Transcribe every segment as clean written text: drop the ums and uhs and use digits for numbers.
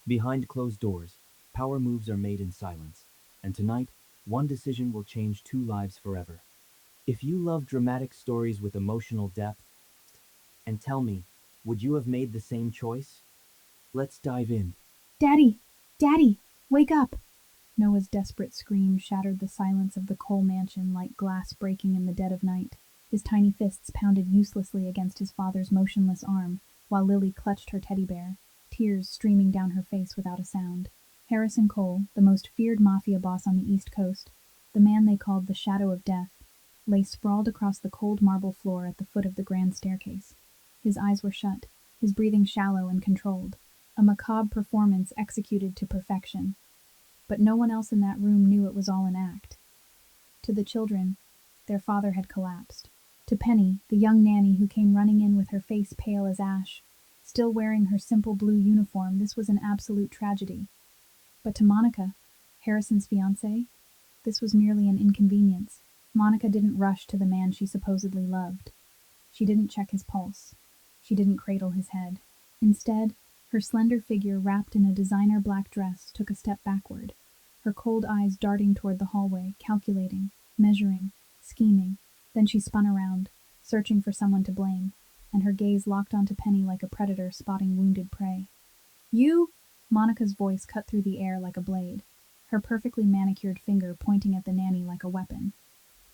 Behind closed doors, power moves are made in silence, and tonight, one decision will change two lives forever. If you love dramatic stories with emotional depth, and tell me, would you have made the same choice? Let's dive in. Daddy! Daddy! Wake up! Noah's desperate scream shattered the silence of the Cole mansion like glass breaking in the dead of night. His tiny fists pounded uselessly against his father's motionless arm, while Lily clutched her teddy bear, tears streaming down her face without a sound. Harrison Cole, the most feared Mafia boss on the East Coast, the man they called the Shadow of Death, lay sprawled across the cold marble floor at the foot of the grand staircase. His eyes were shut, his breathing shallow and controlled, a macabre performance executed to perfection. But no one else in that room knew it was all an act. To the children, their father had collapsed. To Penny, the young nanny who came running in with her face pale as ash, still wearing her simple blue uniform, this was an absolute tragedy. But to Monica, Harrison's fiancée, this was merely an inconvenience. Monica didn't rush to the man she supposedly loved. She didn't check his pulse. She didn't cradle his head. Instead, her slender figure wrapped in a designer black dress took a step backward, her cold eyes darting toward the hallway, calculating, measuring, scheming. Then she spun around, searching for someone to blame, and her gaze locked onto Penny like a predator spotting wounded prey. You? Monica's voice cut through the air like a blade, her perfectly manicured finger pointing at the nanny like a weapon.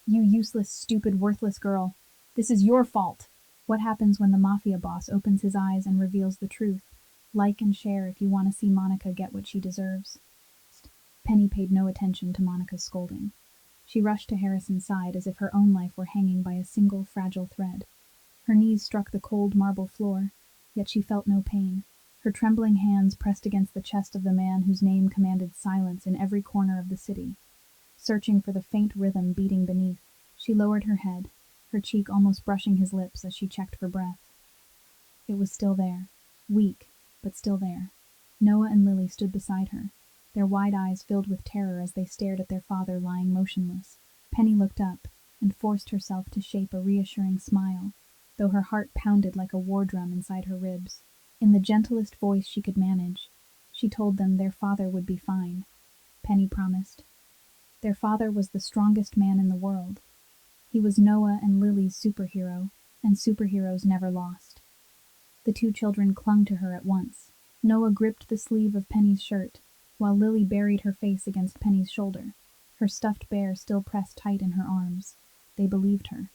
You useless, stupid, worthless girl. This is your fault. What happens when the Mafia boss opens his eyes and reveals the truth? Like and share if you want to see Monica get what she deserves. Penny paid no attention to Monica's scolding. She rushed to Harrison's side as if her own life were hanging by a single fragile thread. Her knees struck the cold marble floor, yet she felt no pain. Her trembling hands pressed against the chest of the man whose name commanded silence in every corner of the city. Searching for the faint rhythm beating beneath, she lowered her head, her cheek almost brushing his lips as she checked for breath. It was still there, weak, but still there. Noah and Lily stood beside her, their wide eyes filled with terror as they stared at their father lying motionless. Penny looked up and forced herself to shape a reassuring smile, though her heart pounded like a war drum inside her ribs. In the gentlest voice she could manage, she told them their father would be fine. Penny promised. Their father was the strongest man in the world. He was Noah and Lily's superhero, and superheroes never lost. The two children clung to her at once. Noah gripped the sleeve of Penny's shirt, while Lily buried her face against Penny's shoulder, her stuffed bear still pressed tight in her arms. They believed her.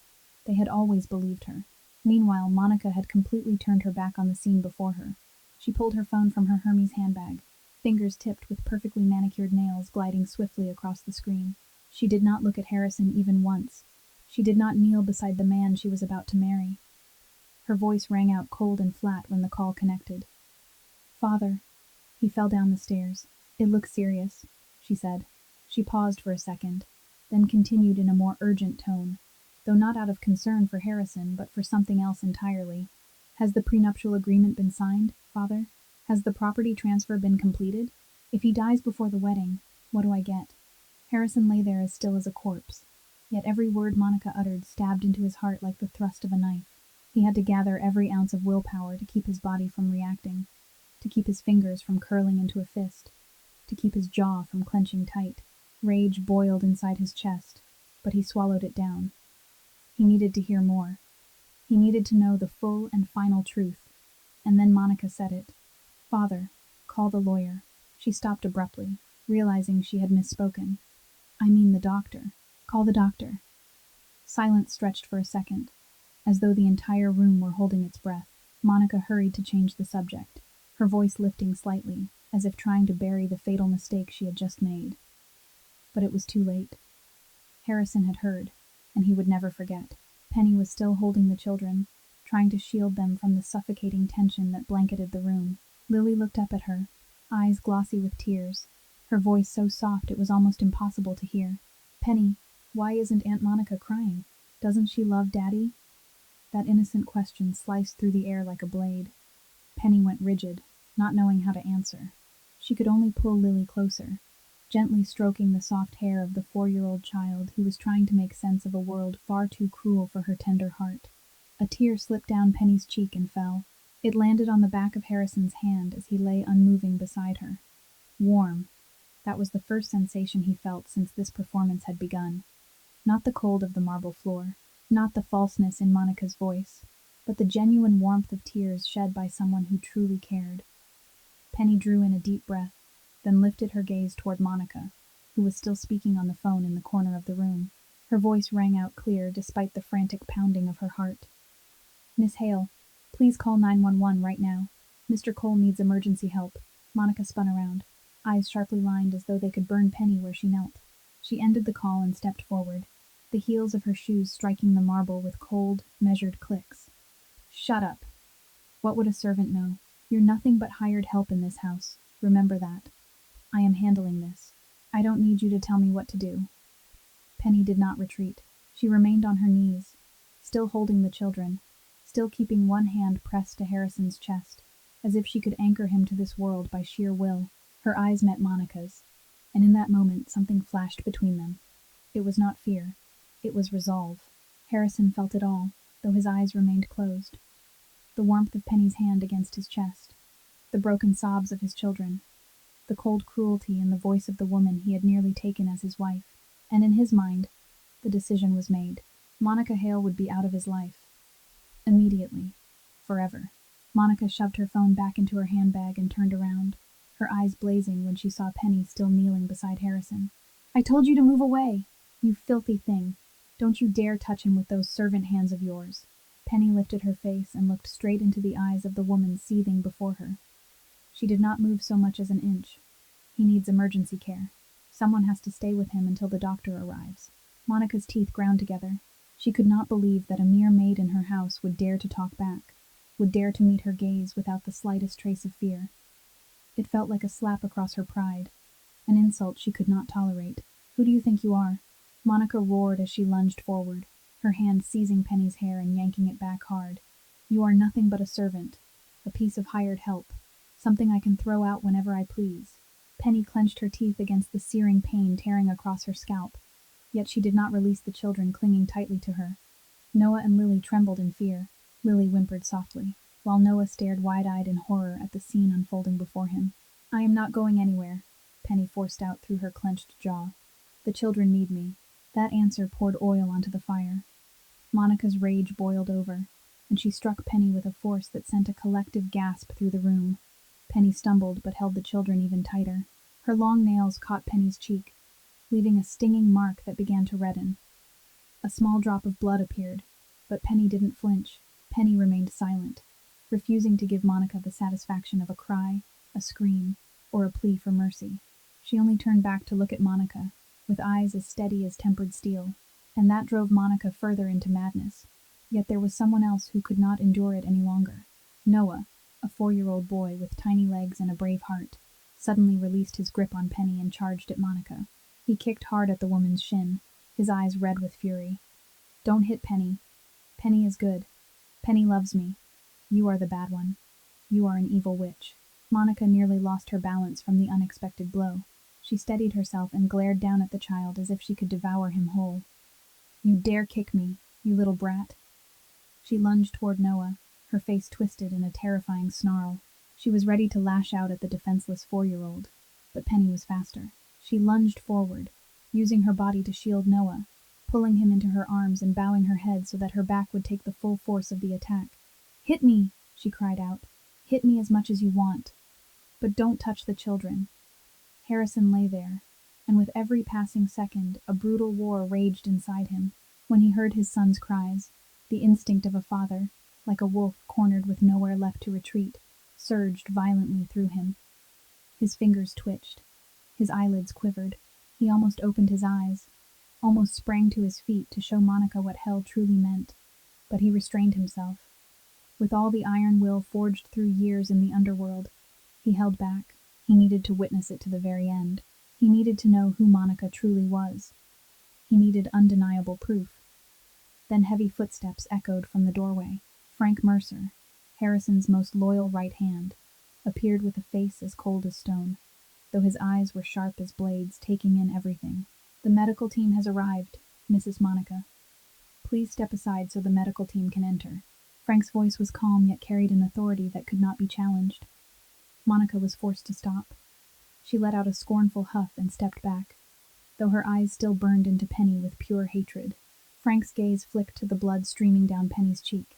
They had always believed her. Meanwhile, Monica had completely turned her back on the scene before her. She pulled her phone from her Hermes handbag, fingers tipped with perfectly manicured nails gliding swiftly across the screen. She did not look at Harrison even once. She did not kneel beside the man she was about to marry. Her voice rang out cold and flat when the call connected. Father. He fell down the stairs. It looks serious, she said. She paused for a second, then continued in a more urgent tone, though not out of concern for Harrison, but for something else entirely. Has the prenuptial agreement been signed, Father? Has the property transfer been completed? If he dies before the wedding, what do I get? Harrison lay there as still as a corpse, yet every word Monica uttered stabbed into his heart like the thrust of a knife. He had to gather every ounce of willpower to keep his body from reacting, to keep his fingers from curling into a fist, to keep his jaw from clenching tight. Rage boiled inside his chest, but he swallowed it down. He needed to hear more. He needed to know the full and final truth. And then Monica said it. Father, call the lawyer. She stopped abruptly, realizing she had misspoken. I mean the doctor. Call the doctor. Silence stretched for a second, as though the entire room were holding its breath. Monica hurried to change the subject, her voice lifting slightly, as if trying to bury the fatal mistake she had just made. But it was too late. Harrison had heard, and he would never forget. Penny was still holding the children, trying to shield them from the suffocating tension that blanketed the room. Lily looked up at her, eyes glossy with tears, her voice so soft it was almost impossible to hear. Penny, why isn't Aunt Monica crying? Doesn't she love Daddy? That innocent question sliced through the air like a blade. Penny went rigid, not knowing how to answer. She could only pull Lily closer, gently stroking the soft hair of the 4-year-old child who was trying to make sense of a world far too cruel for her tender heart. A tear slipped down Penny's cheek and fell. It landed on the back of Harrison's hand as he lay unmoving beside her. Warm. That was the first sensation he felt since this performance had begun. Not the cold of the marble floor, not the falseness in Monica's voice, but the genuine warmth of tears shed by someone who truly cared. Penny drew in a deep breath, then lifted her gaze toward Monica, who was still speaking on the phone in the corner of the room. Her voice rang out clear despite the frantic pounding of her heart. "Miss Hale, please call 911 right now. Mr. Cole needs emergency help." Monica spun around, eyes sharply lined as though they could burn Penny where she knelt. She ended the call and stepped forward, the heels of her shoes striking the marble with cold, measured clicks. "Shut up. What would a servant know? You're nothing but hired help in this house. Remember that. I am handling this. I don't need you to tell me what to do." Penny did not retreat. She remained on her knees, still holding the children, still keeping one hand pressed to Harrison's chest, as if she could anchor him to this world by sheer will. Her eyes met Monica's, and in that moment something flashed between them. It was not fear. It was resolve. Harrison felt it all, though his eyes remained closed. The warmth of Penny's hand against his chest, the broken sobs of his children, the cold cruelty in the voice of the woman he had nearly taken as his wife, and in his mind, the decision was made. Monica Hale would be out of his life. Immediately. Forever. Monica shoved her phone back into her handbag and turned around, her eyes blazing when she saw Penny still kneeling beside Harrison. "I told you to move away! You filthy thing! Don't you dare touch him with those servant hands of yours!" Penny lifted her face and looked straight into the eyes of the woman seething before her. She did not move so much as an inch. "He needs emergency care. Someone has to stay with him until the doctor arrives." Monica's teeth ground together. She could not believe that a mere maid in her house would dare to talk back, would dare to meet her gaze without the slightest trace of fear. It felt like a slap across her pride, an insult she could not tolerate. "Who do you think you are?" Monica roared as she lunged forward, her hand seizing Penny's hair and yanking it back hard. "You are nothing but a servant, a piece of hired help, something I can throw out whenever I please." Penny clenched her teeth against the searing pain tearing across her scalp, yet she did not release the children clinging tightly to her. Noah and Lily trembled in fear. Lily whimpered softly, while Noah stared wide-eyed in horror at the scene unfolding before him. "I am not going anywhere," Penny forced out through her clenched jaw. "The children need me." That answer poured oil onto the fire. Monica's rage boiled over, and she struck Penny with a force that sent a collective gasp through the room. Penny stumbled but held the children even tighter. Her long nails caught Penny's cheek, leaving a stinging mark that began to redden. A small drop of blood appeared, but Penny didn't flinch. Penny remained silent, refusing to give Monica the satisfaction of a cry, a scream, or a plea for mercy. She only turned back to look at Monica, with eyes as steady as tempered steel, and that drove Monica further into madness. Yet there was someone else who could not endure it any longer. Noah, a 4-year-old boy with tiny legs and a brave heart, suddenly released his grip on Penny and charged at Monica. He kicked hard at the woman's shin, his eyes red with fury. "Don't hit Penny. Penny is good. Penny loves me. You are the bad one. You are an evil witch." Monica nearly lost her balance from the unexpected blow. She steadied herself and glared down at the child as if she could devour him whole. "You dare kick me, you little brat." She lunged toward Noah, her face twisted in a terrifying snarl. She was ready to lash out at the defenseless 4-year-old, but Penny was faster. She lunged forward, using her body to shield Noah, pulling him into her arms and bowing her head so that her back would take the full force of the attack. "Hit me!" she cried out. "Hit me as much as you want. But don't touch the children." Harrison lay there, and with every passing second, a brutal war raged inside him. When he heard his son's cries, the instinct of a father, like a wolf cornered with nowhere left to retreat, surged violently through him. His fingers twitched. His eyelids quivered. He almost opened his eyes, almost sprang to his feet to show Monica what hell truly meant. But he restrained himself. With all the iron will forged through years in the underworld, he held back. He needed to witness it to the very end. He needed to know who Monica truly was. He needed undeniable proof. Then heavy footsteps echoed from the doorway. Frank Mercer, Harrison's most loyal right hand, appeared with a face as cold as stone, though his eyes were sharp as blades, taking in everything. "The medical team has arrived, Mrs. Monica. Please step aside so the medical team can enter." Frank's voice was calm yet carried an authority that could not be challenged. Monica was forced to stop. She let out a scornful huff and stepped back, though her eyes still burned into Penny with pure hatred. Frank's gaze flicked to the blood streaming down Penny's cheek,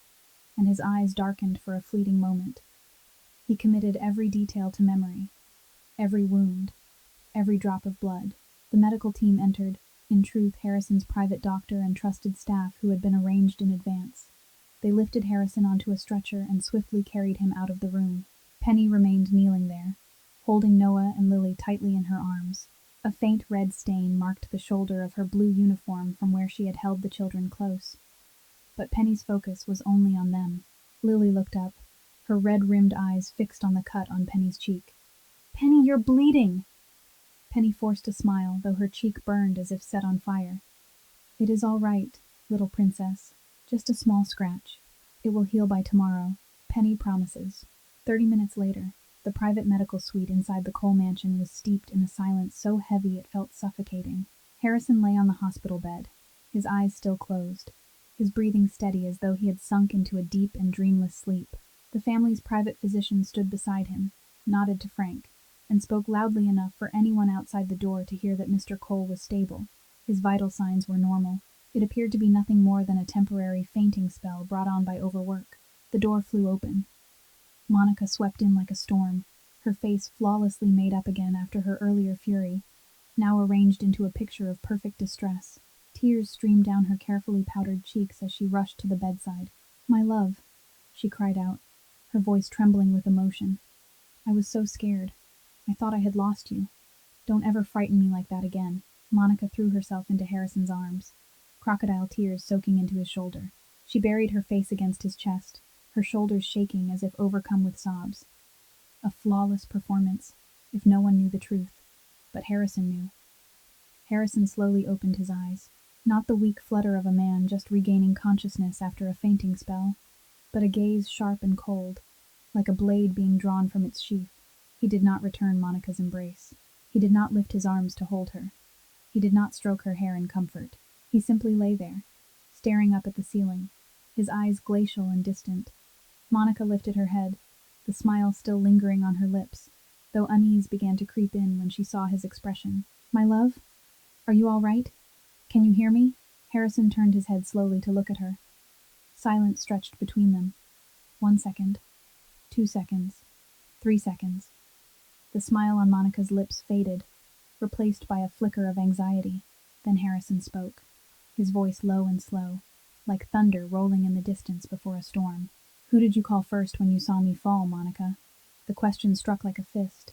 and his eyes darkened for a fleeting moment. He committed every detail to memory, every wound, every drop of blood. The medical team entered, in truth Harrison's private doctor and trusted staff who had been arranged in advance. They lifted Harrison onto a stretcher and swiftly carried him out of the room. Penny remained kneeling there, holding Noah and Lily tightly in her arms. A faint red stain marked the shoulder of her blue uniform from where she had held the children close. But Penny's focus was only on them. Lily looked up, her red-rimmed eyes fixed on the cut on Penny's cheek. "Penny, you're bleeding!" Penny forced a smile, though her cheek burned as if set on fire. "It is all right, little princess. Just a small scratch. It will heal by tomorrow. Penny promises." 30 minutes later, the private medical suite inside the Cole mansion was steeped in a silence so heavy it felt suffocating. Harrison lay on the hospital bed, his eyes still closed, his breathing steady as though he had sunk into a deep and dreamless sleep. The family's private physician stood beside him, nodded to Frank, and spoke loudly enough for anyone outside the door to hear that Mr. Cole was stable. His vital signs were normal. It appeared to be nothing more than a temporary fainting spell brought on by overwork. The door flew open. Monica swept in like a storm, her face flawlessly made up again after her earlier fury, now arranged into a picture of perfect distress. Tears streamed down her carefully powdered cheeks as she rushed to the bedside. "My love," she cried out, her voice trembling with emotion. "I was so scared. I thought I had lost you. Don't ever frighten me like that again." Monica threw herself into Harrison's arms, crocodile tears soaking into his shoulder. She buried her face against his chest, her shoulders shaking as if overcome with sobs. A flawless performance, if no one knew the truth. But Harrison knew. Harrison slowly opened his eyes. Not the weak flutter of a man just regaining consciousness after a fainting spell, but a gaze sharp and cold, like a blade being drawn from its sheath. He did not return Monica's embrace. He did not lift his arms to hold her. He did not stroke her hair in comfort. He simply lay there, staring up at the ceiling, his eyes glacial and distant. Monica lifted her head, the smile still lingering on her lips, though unease began to creep in when she saw his expression. "My love? Are you all right? Can you hear me?" Harrison turned his head slowly to look at her. Silence stretched between them. 1 second, 2 seconds, 3 seconds. The smile on Monica's lips faded, replaced by a flicker of anxiety. Then Harrison spoke, his voice low and slow, like thunder rolling in the distance before a storm. "Who did you call first when you saw me fall, Monica?" The question struck like a fist.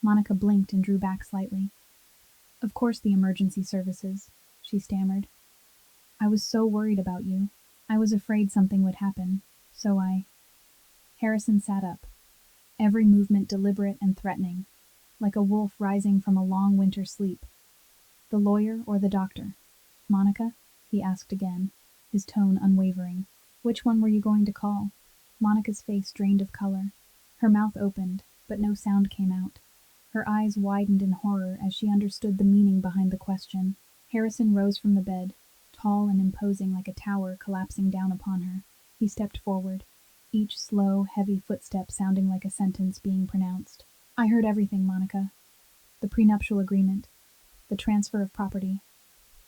Monica blinked and drew back slightly. "Of course the emergency services," she stammered. "I was so worried about you. I was afraid something would happen, so I—" Harrison sat up, every movement deliberate and threatening, like a wolf rising from a long winter sleep. "The lawyer or the doctor? Monica?" he asked again, his tone unwavering. "Which one were you going to call?" Monica's face drained of color. Her mouth opened, but no sound came out. Her eyes widened in horror as she understood the meaning behind the question. Harrison rose from the bed, tall and imposing like a tower collapsing down upon her. He stepped forward, each slow, heavy footstep sounding like a sentence being pronounced. "I heard everything, Monica. The prenuptial agreement, the transfer of property.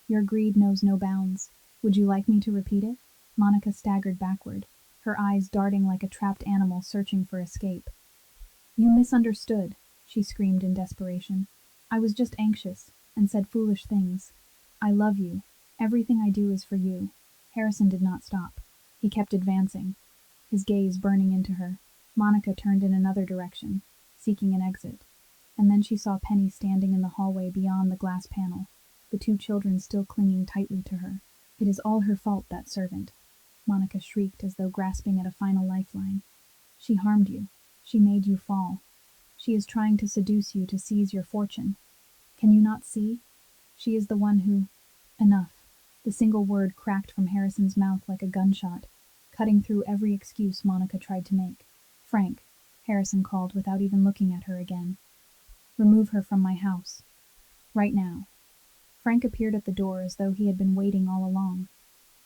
Your greed knows no bounds. Would you like me to repeat it?" Monica staggered backward, her eyes darting like a trapped animal searching for escape. "You misunderstood," she screamed in desperation. "I was just anxious, and said foolish things. I love you. Everything I do is for you." Harrison did not stop. He kept advancing, his gaze burning into her. Monica turned in another direction, seeking an exit, and then she saw Penny standing in the hallway beyond the glass panel, the 2 children still clinging tightly to her. "It is all her fault, that servant," Monica shrieked as though grasping at a final lifeline. "She harmed you. She made you fall. She is trying to seduce you to seize your fortune. Can you not see? She is the one who—" Enough. The single word cracked from Harrison's mouth like a gunshot, cutting through every excuse Monica tried to make. "Frank," Harrison called without even looking at her again. "Remove her from my house. Right now." Frank appeared at the door as though he had been waiting all along,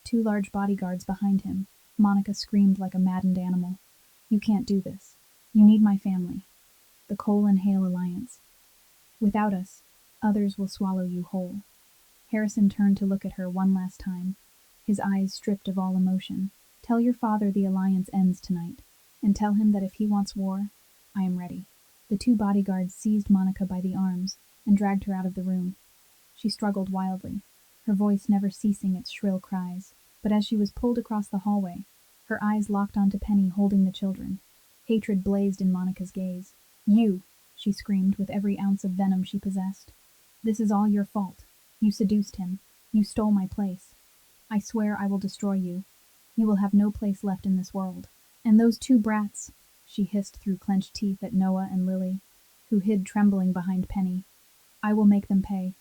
2 large bodyguards behind him, Monica screamed like a maddened animal. You can't do this. You need my family. The Cole and Hale Alliance. Without us, others will swallow you whole. Harrison turned to look at her one last time, his eyes stripped of all emotion. Tell your father the alliance ends tonight, and tell him that if he wants war, I am ready. The two bodyguards seized Monica by the arms and dragged her out of the room. She struggled wildly, her voice never ceasing its shrill cries. But as she was pulled across the hallway, her eyes locked onto Penny holding the children. Hatred blazed in Monica's gaze. You, she screamed with every ounce of venom she possessed. This is all your fault. You seduced him. You stole my place. I swear I will destroy you. You will have no place left in this world. And those two brats, she hissed through clenched teeth at Noah and Lily, who hid trembling behind Penny. I will make them pay.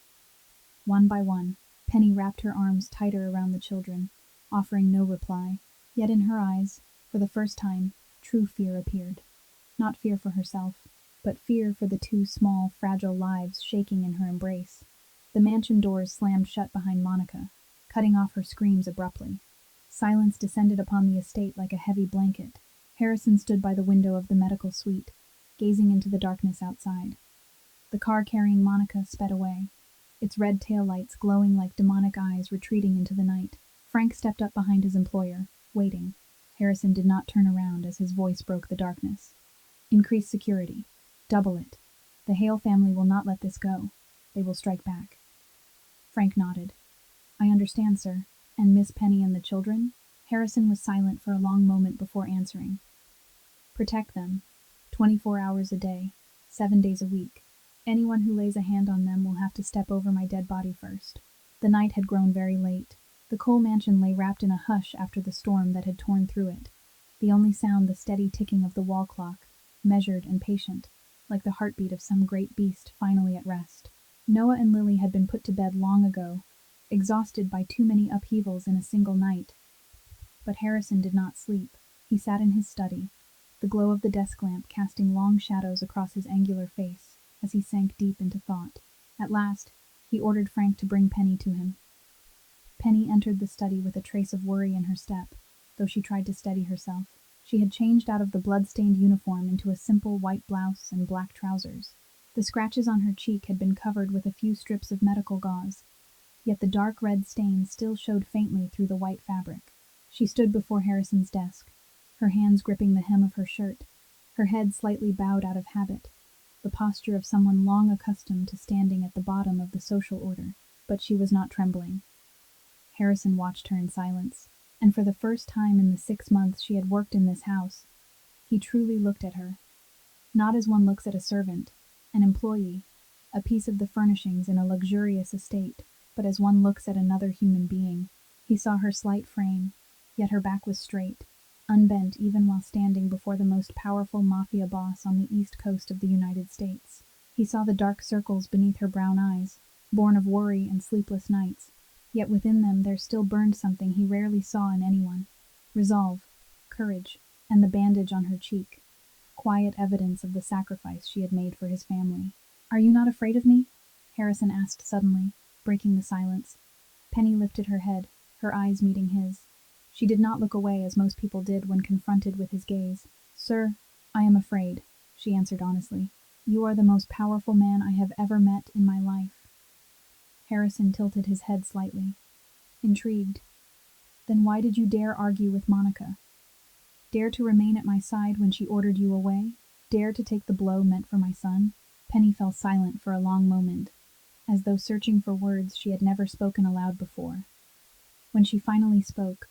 One by one, Penny wrapped her arms tighter around the children, offering no reply. Yet in her eyes, for the first time, true fear appeared. Not fear for herself, but fear for the two small, fragile lives shaking in her embrace. The mansion doors slammed shut behind Monica, cutting off her screams abruptly. Silence descended upon the estate like a heavy blanket. Harrison stood by the window of the medical suite, gazing into the darkness outside. The car carrying Monica sped away, its red taillights glowing like demonic eyes retreating into the night. Frank stepped up behind his employer, waiting. Harrison did not turn around as his voice broke the darkness. Increase security. Double it. The Hale family will not let this go. They will strike back. Frank nodded. I understand, sir. And Miss Penny and the children? Harrison was silent for a long moment before answering. Protect them. 24 hours a day, 7 days a week. Anyone who lays a hand on them will have to step over my dead body first. The night had grown very late. The Cole mansion lay wrapped in a hush after the storm that had torn through it. The only sound the steady ticking of the wall clock, measured and patient, like the heartbeat of some great beast finally at rest. Noah and Lily had been put to bed long ago, exhausted by too many upheavals in a single night. But Harrison did not sleep. He sat in his study, the glow of the desk lamp casting long shadows across his angular face as he sank deep into thought. At last, he ordered Frank to bring Penny to him. Penny entered the study with a trace of worry in her step, though she tried to steady herself. She had changed out of the blood-stained uniform into a simple white blouse and black trousers. The scratches on her cheek had been covered with a few strips of medical gauze, yet the dark red stains still showed faintly through the white fabric. She stood before Harrison's desk, her hands gripping the hem of her shirt, her head slightly bowed out of habit, the posture of someone long accustomed to standing at the bottom of the social order. But she was not trembling. Harrison watched her in silence, and for the first time in the 6 months she had worked in this house, he truly looked at her. Not as one looks at a servant, an employee, a piece of the furnishings in a luxurious estate, but as one looks at another human being. He saw her slight frame, yet her back was straight, unbent even while standing before the most powerful Mafia boss on the east coast of the United States. He saw the dark circles beneath her brown eyes, born of worry and sleepless nights, yet within them there still burned something he rarely saw in anyone: resolve, courage, and the bandage on her cheek, quiet evidence of the sacrifice she had made for his family. Are you not afraid of me? Harrison asked suddenly, breaking the silence. Penny lifted her head, her eyes meeting his. She did not look away as most people did when confronted with his gaze. Sir, I am afraid, she answered honestly. You are the most powerful man I have ever met in my life. Harrison tilted his head slightly, intrigued. Then why did you dare argue with Monica? Dare to remain at my side when she ordered you away? Dare to take the blow meant for my son? Penny fell silent for a long moment, as though searching for words she had never spoken aloud before. When she finally spoke,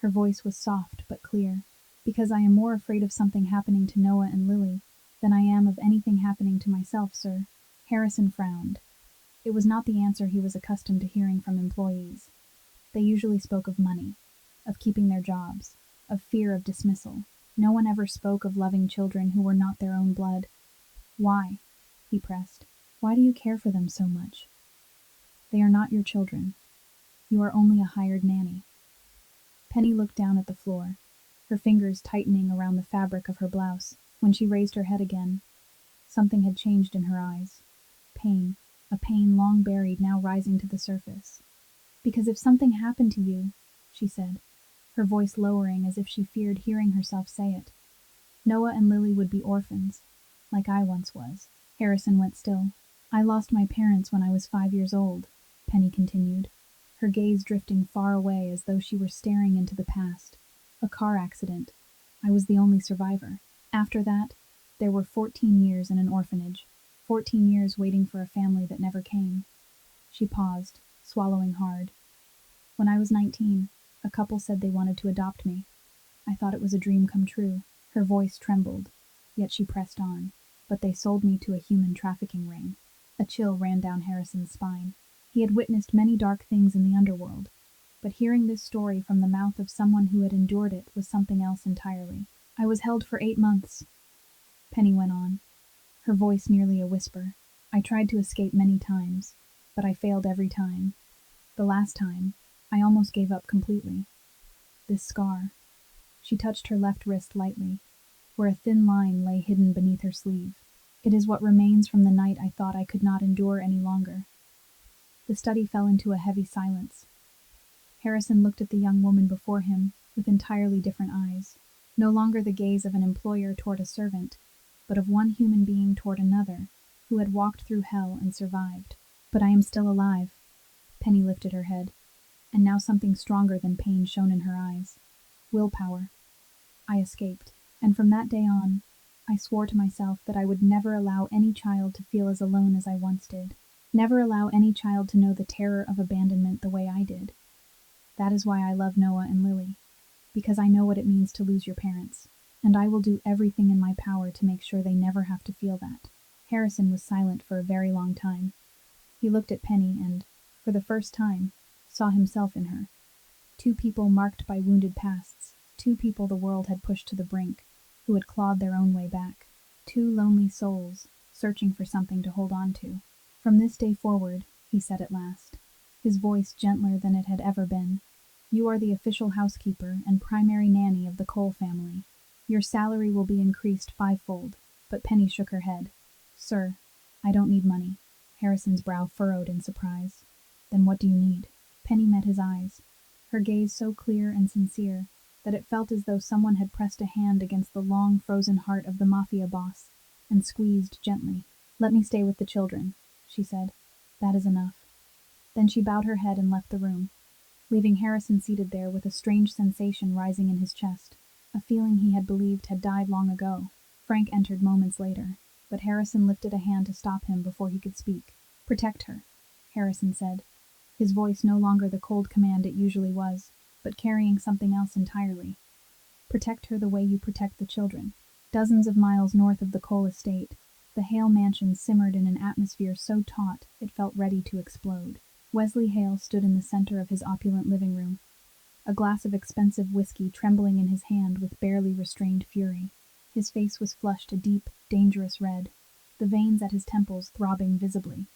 her voice was soft but clear. Because I am more afraid of something happening to Noah and Lily than I am of anything happening to myself, sir. Harrison frowned. It was not the answer he was accustomed to hearing from employees. They usually spoke of money, of keeping their jobs, of fear of dismissal. No one ever spoke of loving children who were not their own blood. Why? He pressed. Why do you care for them so much? They are not your children. You are only a hired nanny. Penny looked down at the floor, her fingers tightening around the fabric of her blouse. When she raised her head again, something had changed in her eyes. Pain, a pain long buried now rising to the surface. Because if something happened to you, she said, her voice lowering as if she feared hearing herself say it. Noah and Lily would be orphans, like I once was. Harrison went still. I lost my parents when I was 5 years old, Penny continued, her gaze drifting far away as though she were staring into the past. A car accident. I was the only survivor. After that, there were 14 years in an orphanage, 14 years waiting for a family that never came. She paused, swallowing hard. When I was 19, a couple said they wanted to adopt me. I thought it was a dream come true. Her voice trembled, yet she pressed on. But they sold me to a human trafficking ring. A chill ran down Harrison's spine. He had witnessed many dark things in the underworld, but hearing this story from the mouth of someone who had endured it was something else entirely. I was held for 8 months, Penny went on, her voice nearly a whisper. I tried to escape many times, but I failed every time. The last time, I almost gave up completely. This scar. She touched her left wrist lightly, where a thin line lay hidden beneath her sleeve. It is what remains from the night I thought I could not endure any longer. The study fell into a heavy silence. Harrison looked at the young woman before him with entirely different eyes, no longer the gaze of an employer toward a servant, but of one human being toward another, who had walked through hell and survived. But I am still alive. Penny lifted her head, and now something stronger than pain shone in her eyes. Willpower. I escaped, and from that day on, I swore to myself that I would never allow any child to feel as alone as I once did. Never allow any child to know the terror of abandonment the way I did. That is why I love Noah and Lily, because I know what it means to lose your parents, and I will do everything in my power to make sure they never have to feel that. Harrison was silent for a very long time. He looked at Penny and, for the first time, saw himself in her. Two people marked by wounded pasts, two people the world had pushed to the brink, who had clawed their own way back. Two lonely souls, searching for something to hold on to. From this day forward, he said at last, his voice gentler than it had ever been, you are the official housekeeper and primary nanny of the Cole family. Your salary will be increased 5-fold. But Penny shook her head. Sir, I don't need money. Harrison's brow furrowed in surprise. Then what do you need? Penny met his eyes, her gaze so clear and sincere that it felt as though someone had pressed a hand against the long frozen heart of the Mafia boss and squeezed gently. Let me stay with the children, she said. That is enough. Then she bowed her head and left the room, leaving Harrison seated there with a strange sensation rising in his chest, a feeling he had believed had died long ago. Frank entered moments later, but Harrison lifted a hand to stop him before he could speak. Protect her, Harrison said, his voice no longer the cold command it usually was, but carrying something else entirely. Protect her the way you protect the children. Dozens of miles north of the Cole estate, the Hale mansion simmered in an atmosphere so taut it felt ready to explode. Wesley Hale stood in the center of his opulent living room, a glass of expensive whiskey trembling in his hand with barely restrained fury. His face was flushed a deep, dangerous red, the veins at his temples throbbing visibly.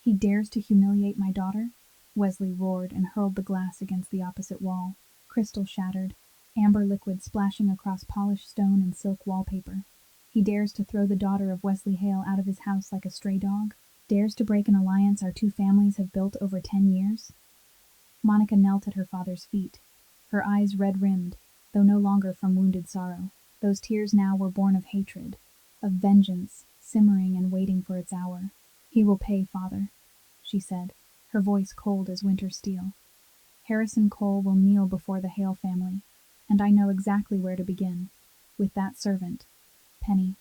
He dares to humiliate my daughter? Wesley roared and hurled the glass against the opposite wall. Crystal shattered, amber liquid splashing across polished stone and silk wallpaper. He dares to throw the daughter of Wesley Hale out of his house like a stray dog? Dares to break an alliance our two families have built over 10 years? Monica knelt at her father's feet, her eyes red-rimmed, though no longer from wounded sorrow. Those tears now were born of hatred, of vengeance, simmering and waiting for its hour. He will pay, father, she said, her voice cold as winter steel. Harrison Cole will kneel before the Hale family, and I know exactly where to begin. With that servant, Penny.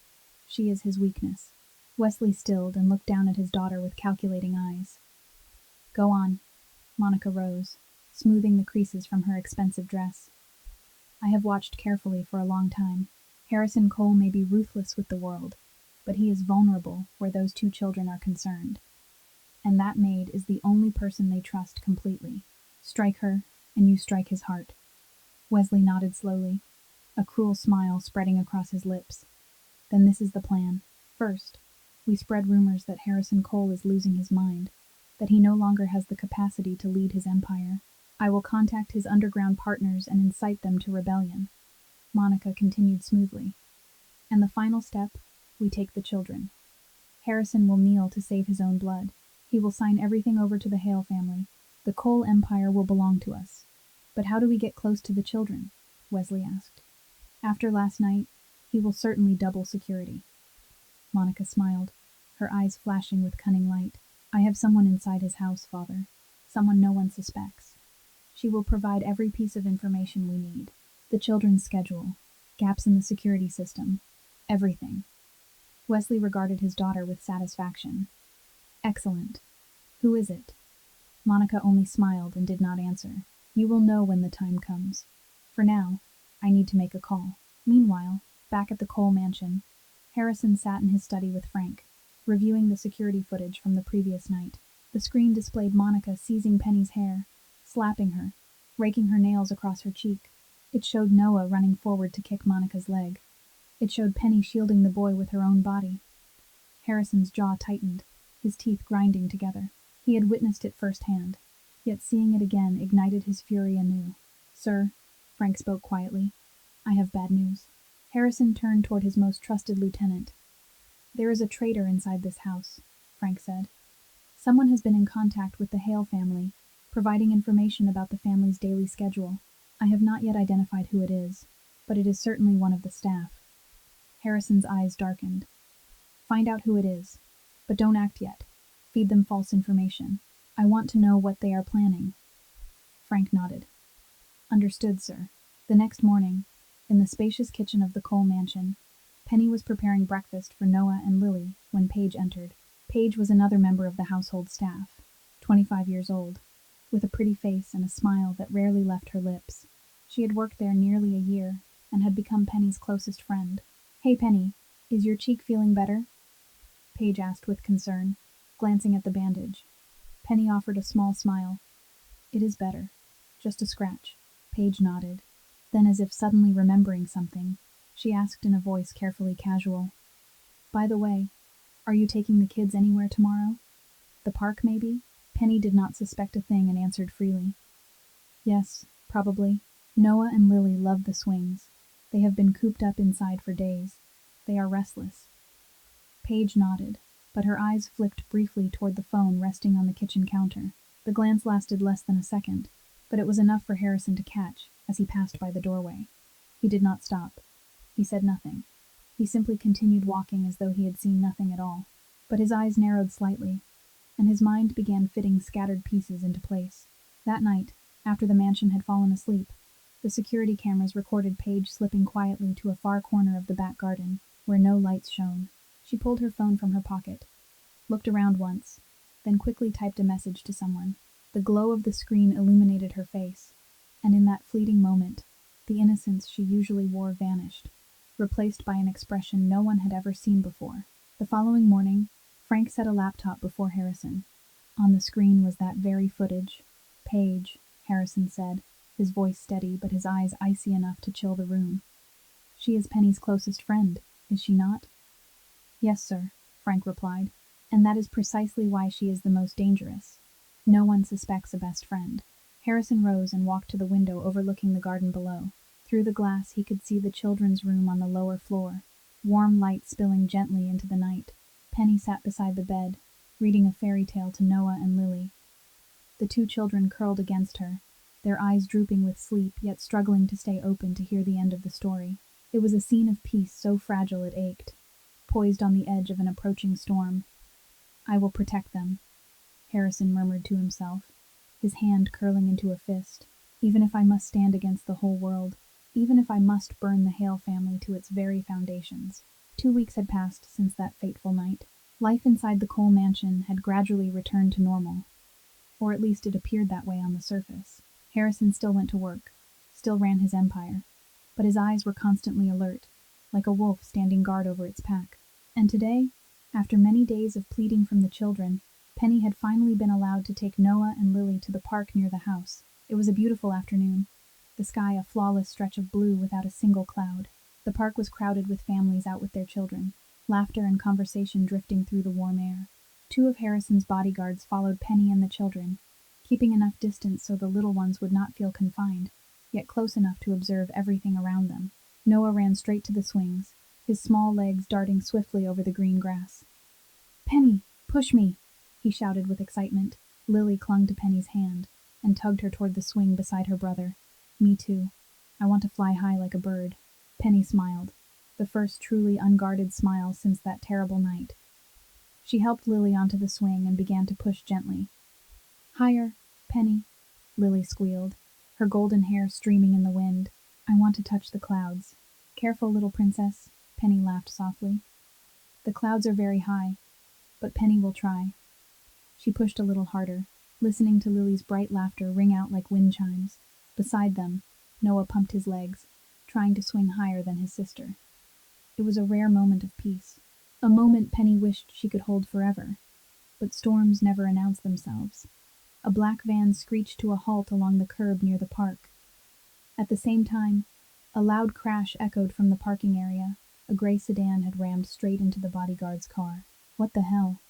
She is his weakness. Wesley stilled and looked down at his daughter with calculating eyes. Go on. Monica rose, smoothing the creases from her expensive dress. I have watched carefully for a long time. Harrison Cole may be ruthless with the world, but he is vulnerable where those two children are concerned. And that maid is the only person they trust completely. Strike her, and you strike his heart. Wesley nodded slowly, a cruel smile spreading across his lips. Then this is the plan. First, we spread rumors that Harrison Cole is losing his mind, that he no longer has the capacity to lead his empire. I will contact his underground partners and incite them to rebellion. Monica continued smoothly. And the final step, we take the children. Harrison will kneel to save his own blood. He will sign everything over to the Hale family. The Cole empire will belong to us. But how do we get close to the children? Wesley asked. After last night, he will certainly double security. Monica smiled, her eyes flashing with cunning light. I have someone inside his house, Father. Someone no one suspects. She will provide every piece of information we need. The children's schedule, gaps in the security system, everything. Wesley regarded his daughter with satisfaction. Excellent. Who is it? Monica only smiled and did not answer. You will know when the time comes. For now, I need to make a call. Meanwhile, back at the Cole mansion, Harrison sat in his study with Frank, reviewing the security footage from the previous night. The screen displayed Monica seizing Penny's hair, slapping her, raking her nails across her cheek. It showed Noah running forward to kick Monica's leg. It showed Penny shielding the boy with her own body. Harrison's jaw tightened, his teeth grinding together. He had witnessed it firsthand, yet seeing it again ignited his fury anew. Sir, Frank spoke quietly, I have bad news. Harrison turned toward his most trusted lieutenant. There is a traitor inside this house, Frank said. Someone has been in contact with the Hale family, providing information about the family's daily schedule. I have not yet identified who it is, but it is certainly one of the staff. Harrison's eyes darkened. Find out who it is, but don't act yet. Feed them false information. I want to know what they are planning. Frank nodded. Understood, sir. The next morning, in the spacious kitchen of the Cole mansion, Penny was preparing breakfast for Noah and Lily when Paige entered. Paige was another member of the household staff, 25 years old, with a pretty face and a smile that rarely left her lips. She had worked there nearly a year and had become Penny's closest friend. Hey, Penny, is your cheek feeling better? Paige asked with concern, glancing at the bandage. Penny offered a small smile. It is better. Just a scratch. Paige nodded. Then, as if suddenly remembering something, she asked in a voice carefully casual. By the way, are you taking the kids anywhere tomorrow? The park, maybe? Penny did not suspect a thing and answered freely. Yes, probably. Noah and Lily love the swings. They have been cooped up inside for days. They are restless. Paige nodded, but her eyes flicked briefly toward the phone resting on the kitchen counter. The glance lasted less than a second, but it was enough for Harrison to catch as he passed by the doorway. He did not stop. He said nothing. He simply continued walking as though he had seen nothing at all. But his eyes narrowed slightly, and his mind began fitting scattered pieces into place. That night, after the mansion had fallen asleep, the security cameras recorded Paige slipping quietly to a far corner of the back garden, where no lights shone. She pulled her phone from her pocket, looked around once, then quickly typed a message to someone. The glow of the screen illuminated her face, and in that fleeting moment, the innocence she usually wore vanished, replaced by an expression no one had ever seen before. The following morning, Frank set a laptop before Harrison. On the screen was that very footage. Paige, Harrison said, his voice steady but his eyes icy enough to chill the room. She is Penny's closest friend, is she not? Yes, sir, Frank replied, and that is precisely why she is the most dangerous. No one suspects a best friend. Harrison rose and walked to the window overlooking the garden below. Through the glass he could see the children's room on the lower floor, warm light spilling gently into the night. Penny sat beside the bed, reading a fairy tale to Noah and Lily. The two children curled against her, their eyes drooping with sleep, yet struggling to stay open to hear the end of the story. It was a scene of peace so fragile it ached, poised on the edge of an approaching storm. I will protect them, Harrison murmured to himself, his hand curling into a fist. Even if I must stand against the whole world, even if I must burn the Hale family to its very foundations. 2 weeks had passed since that fateful night. Life inside the Cole mansion had gradually returned to normal, or at least it appeared that way on the surface. Harrison still went to work, still ran his empire, but his eyes were constantly alert, like a wolf standing guard over its pack. And today, after many days of pleading from the children, Penny had finally been allowed to take Noah and Lily to the park near the house. It was a beautiful afternoon, the sky a flawless stretch of blue without a single cloud. The park was crowded with families out with their children, laughter and conversation drifting through the warm air. 2 of Harrison's bodyguards followed Penny and the children, keeping enough distance so the little ones would not feel confined, yet close enough to observe everything around them. Noah ran straight to the swings, his small legs darting swiftly over the green grass. Penny, push me, he shouted with excitement. Lily clung to Penny's hand and tugged her toward the swing beside her brother. Me too. I want to fly high like a bird. Penny smiled, the first truly unguarded smile since that terrible night. She helped Lily onto the swing and began to push gently. Higher, Penny, Lily squealed, her golden hair streaming in the wind. I want to touch the clouds. Careful, little princess, Penny laughed softly. The clouds are very high, but Penny will try. She pushed a little harder, listening to Lily's bright laughter ring out like wind chimes. Beside them, Noah pumped his legs, trying to swing higher than his sister. It was a rare moment of peace, a moment Penny wished she could hold forever. But storms never announce themselves. A black van screeched to a halt along the curb near the park. At the same time, a loud crash echoed from the parking area. A gray sedan had rammed straight into the bodyguard's car. What the hell?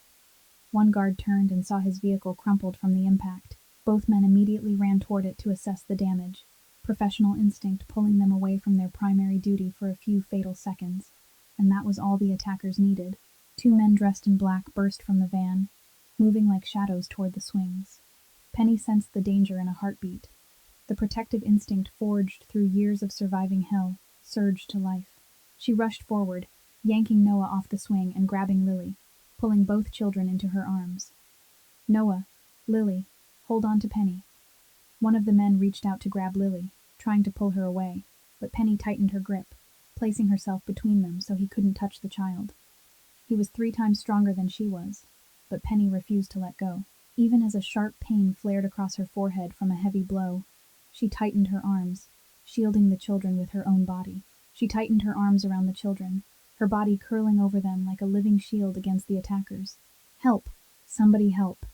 One guard turned and saw his vehicle crumpled from the impact. Both men immediately ran toward it to assess the damage, professional instinct pulling them away from their primary duty for a few fatal seconds. And that was all the attackers needed. Two men dressed in black burst from the van, moving like shadows toward the swings. Penny sensed the danger in a heartbeat. The protective instinct forged through years of surviving hell surged to life. She rushed forward, yanking Noah off the swing and grabbing Lily, pulling both children into her arms. Noah, Lily, hold on to Penny. One of the men reached out to grab Lily, trying to pull her away, but Penny tightened her grip, placing herself between them so he couldn't touch the child. He was 3 times stronger than she was, but Penny refused to let go. Even as a sharp pain flared across her forehead from a heavy blow, she tightened her arms, shielding the children with her own body. She tightened her arms around the children, her body curling over them like a living shield against the attackers. Help! Somebody help!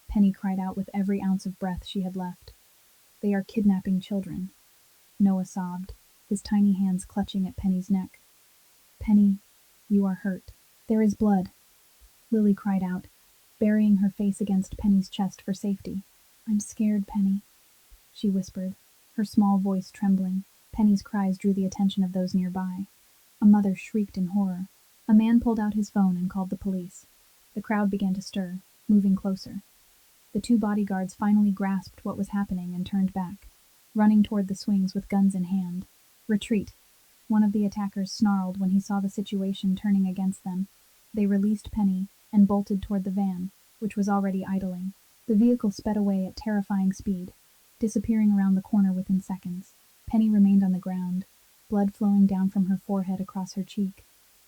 Penny cried out with every ounce of breath she had left. They are kidnapping children. Noah sobbed, his tiny hands clutching at Penny's neck. Penny, you are hurt. There is blood. Lily cried out, burying her face against Penny's chest for safety. I'm scared, Penny, she whispered, her small voice trembling. Penny's cries drew the attention of those nearby. A mother shrieked in horror. A man pulled out his phone and called the police. The crowd began to stir, moving closer. The 2 bodyguards finally grasped what was happening and turned back, running toward the swings with guns in hand. Retreat! One of the attackers snarled when he saw the situation turning against them. They released Penny and bolted toward the van, which was already idling. The vehicle sped away at terrifying speed, disappearing around the corner within seconds. Penny remained on the ground, blood flowing down from her forehead across her cheek,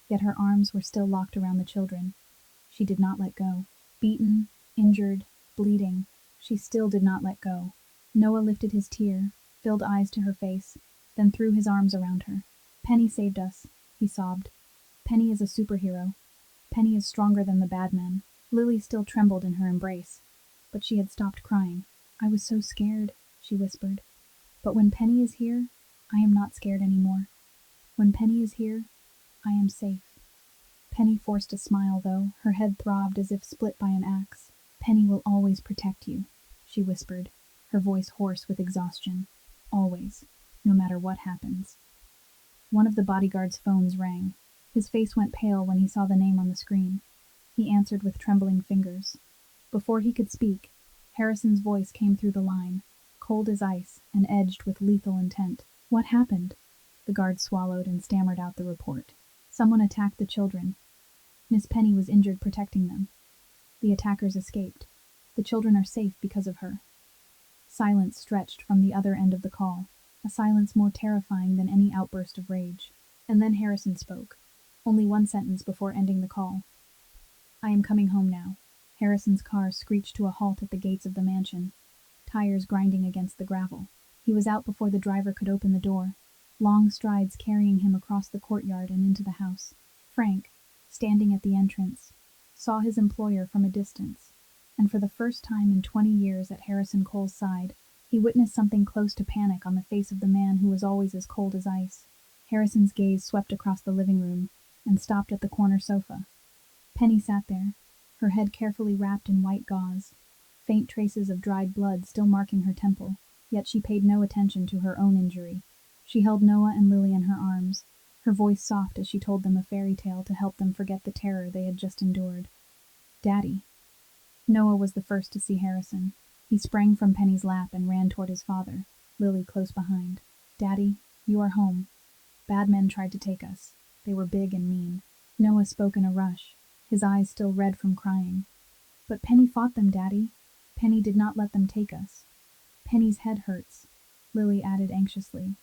yet her arms were still locked around the children. She did not let go. Beaten, injured, bleeding, she still did not let go. Noah lifted his tear-filled eyes to her face, then threw his arms around her. Penny saved us, he sobbed. Penny is a superhero. Penny is stronger than the bad men. Lily still trembled in her embrace, but she had stopped crying. I was so scared, she whispered. But when Penny is here, I am not scared anymore. When Penny is here, I am safe. Penny forced a smile, though. Her head throbbed as if split by an axe. Penny will always protect you, she whispered, her voice hoarse with exhaustion. Always, no matter what happens. One of the bodyguard's phones rang. His face went pale when he saw the name on the screen. He answered with trembling fingers. Before he could speak, Harrison's voice came through the line, cold as ice and edged with lethal intent. What happened? The guard swallowed and stammered out the report. Someone attacked the children. Miss Penny was injured protecting them. The attackers escaped. The children are safe because of her. Silence stretched from the other end of the call, a silence more terrifying than any outburst of rage. And then Harrison spoke, only one sentence before ending the call. I am coming home now. Harrison's car screeched to a halt at the gates of the mansion, tires grinding against the gravel. He was out before the driver could open the door, long strides carrying him across the courtyard and into the house. Frank, standing at the entrance, saw his employer from a distance, and for the first time in 20 years at Harrison Cole's side, he witnessed something close to panic on the face of the man who was always as cold as ice. Harrison's gaze swept across the living room and stopped at the corner sofa. Penny sat there, her head carefully wrapped in white gauze, faint traces of dried blood still marking her temple, yet she paid no attention to her own injury. She held Noah and Lily in her arms, her voice soft as she told them a fairy tale to help them forget the terror they had just endured. Daddy. Noah was the first to see Harrison. He sprang from Penny's lap and ran toward his father. Lily close behind. Daddy, you are home. Bad men tried to take us. They were big and mean. Noah spoke in a rush, his eyes still red from crying. But Penny fought them, Daddy. Penny did not let them take us. Penny's head hurts, Lily added anxiously.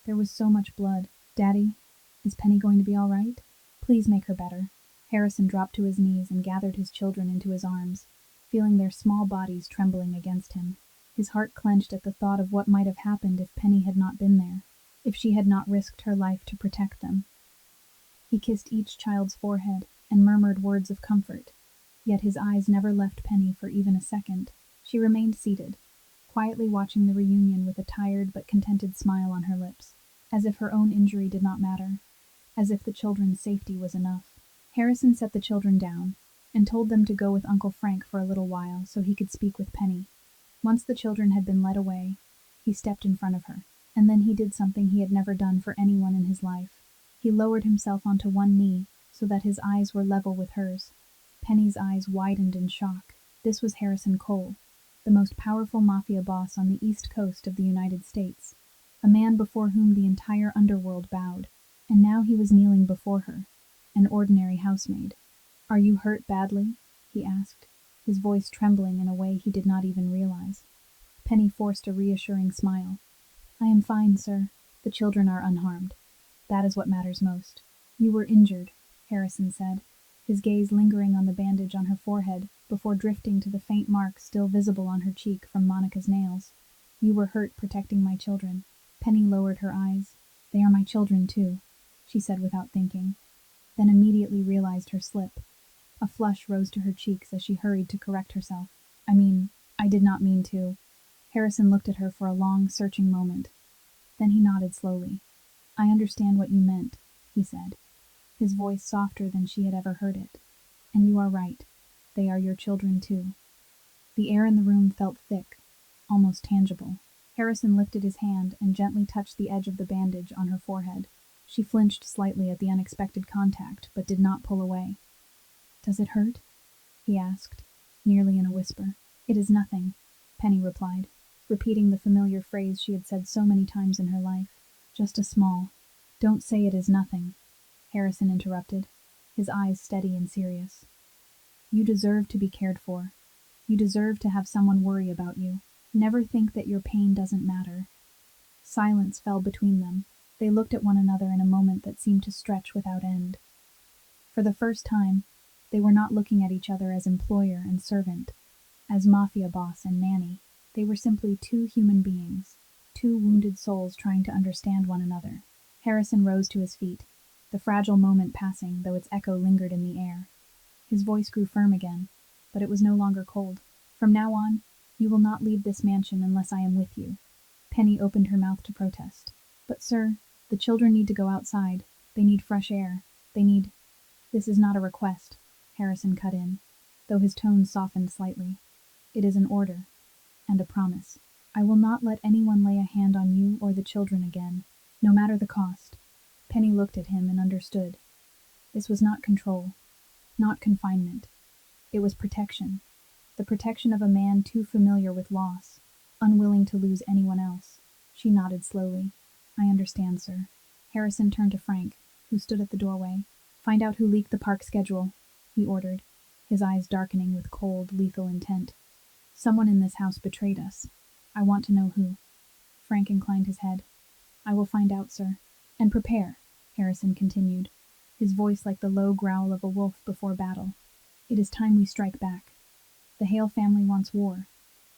There was so much blood. Daddy, is Penny going to be all right? Please make her better. Harrison dropped to his knees and gathered his children into his arms, feeling their small bodies trembling against him. His heart clenched at the thought of what might have happened if Penny had not been there, if she had not risked her life to protect them. He kissed each child's forehead and murmured words of comfort, yet his eyes never left Penny for even a second. She remained seated, quietly watching the reunion with a tired but contented smile on her lips, as if her own injury did not matter, as if the children's safety was enough. Harrison set the children down and told them to go with Uncle Frank for a little while so he could speak with Penny. Once the children had been led away, he stepped in front of her, and then he did something he had never done for anyone in his life. He lowered himself onto one knee so that his eyes were level with hers. Penny's eyes widened in shock. This was Harrison Cole, the most powerful mafia boss on the east coast of the United States, a man before whom the entire underworld bowed, and now he was kneeling before her, an ordinary housemaid. "Are you hurt badly?" he asked, his voice trembling in a way he did not even realize. Penny forced a reassuring smile. "I am fine, sir. The children are unharmed. That is what matters most." "You were injured," Harrison said, his gaze lingering on the bandage on her forehead before drifting to the faint mark still visible on her cheek from Monica's nails. "You were hurt protecting my children." Penny lowered her eyes. "They are my children, too," she said without thinking, then immediately realized her slip. A flush rose to her cheeks as she hurried to correct herself. I did not mean to." Harrison looked at her for a long, searching moment. Then he nodded slowly. "I understand what you meant," he said, his voice softer than she had ever heard it. "And you are right. They are your children, too." The air in the room felt thick, almost tangible. Harrison lifted his hand and gently touched the edge of the bandage on her forehead. She flinched slightly at the unexpected contact, but did not pull away. "Does it hurt?" he asked, nearly in a whisper. "It is nothing," Penny replied, repeating the familiar phrase she had said so many times in her life. "Just a small—" "Don't say it is nothing," Harrison interrupted, his eyes steady and serious. "You deserve to be cared for. You deserve to have someone worry about you. Never think that your pain doesn't matter." Silence fell between them. They looked at one another in a moment that seemed to stretch without end. For the first time, they were not looking at each other as employer and servant, as mafia boss and nanny. They were simply two human beings, two wounded souls trying to understand one another. Harrison rose to his feet, the fragile moment passing, though its echo lingered in the air. His voice grew firm again, but it was no longer cold. "From now on, you will not leave this mansion unless I am with you." Penny opened her mouth to protest. "But sir, the children need to go outside. They need fresh air. They need—" "This is not a request," Harrison cut in, though his tone softened slightly. "It is an order, and a promise. I will not let anyone lay a hand on you or the children again, no matter the cost." Penny looked at him and understood. This was not control, not confinement. It was protection. The protection of a man too familiar with loss, unwilling to lose anyone else. She nodded slowly. "I understand, sir." Harrison turned to Frank, who stood at the doorway. "Find out who leaked the park schedule," he ordered, his eyes darkening with cold, lethal intent. "Someone in this house betrayed us. I want to know who." Frank inclined his head. "I will find out, sir." "And prepare," Harrison continued, his voice like the low growl of a wolf before battle. "It is time we strike back. The Hale family wants war.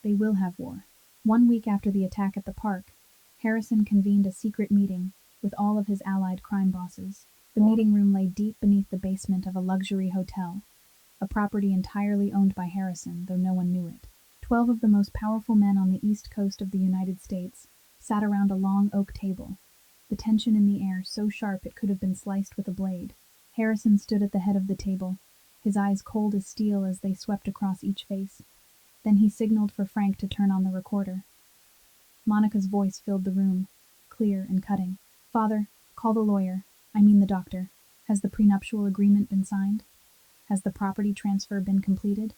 They will have war." 1 week after the attack at the park, Harrison convened a secret meeting with all of his allied crime bosses. The meeting room lay deep beneath the basement of a luxury hotel, a property entirely owned by Harrison, though no one knew it. 12 of the most powerful men on the east coast of the United States sat around a long oak table, the tension in the air so sharp it could have been sliced with a blade. Harrison stood at the head of the table, his eyes cold as steel as they swept across each face. Then he signaled for Frank to turn on the recorder. Monica's voice filled the room, clear and cutting. "Father, call the lawyer. I mean the doctor. Has the prenuptial agreement been signed? Has the property transfer been completed?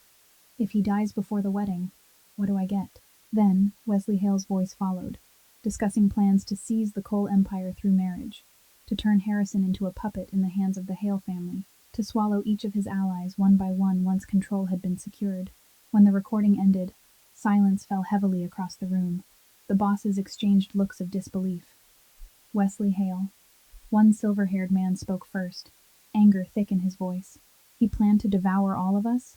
If he dies before the wedding, what do I get?" Then Wesley Hale's voice followed. discussing plans to seize the Cole Empire through marriage, to turn Harrison into a puppet in the hands of the Hale family, to swallow each of his allies one by one once control had been secured. When the recording ended, silence fell heavily across the room. The bosses exchanged looks of disbelief. Wesley Hale, one silver-haired man, spoke first, anger thick in his voice. He planned to devour all of us,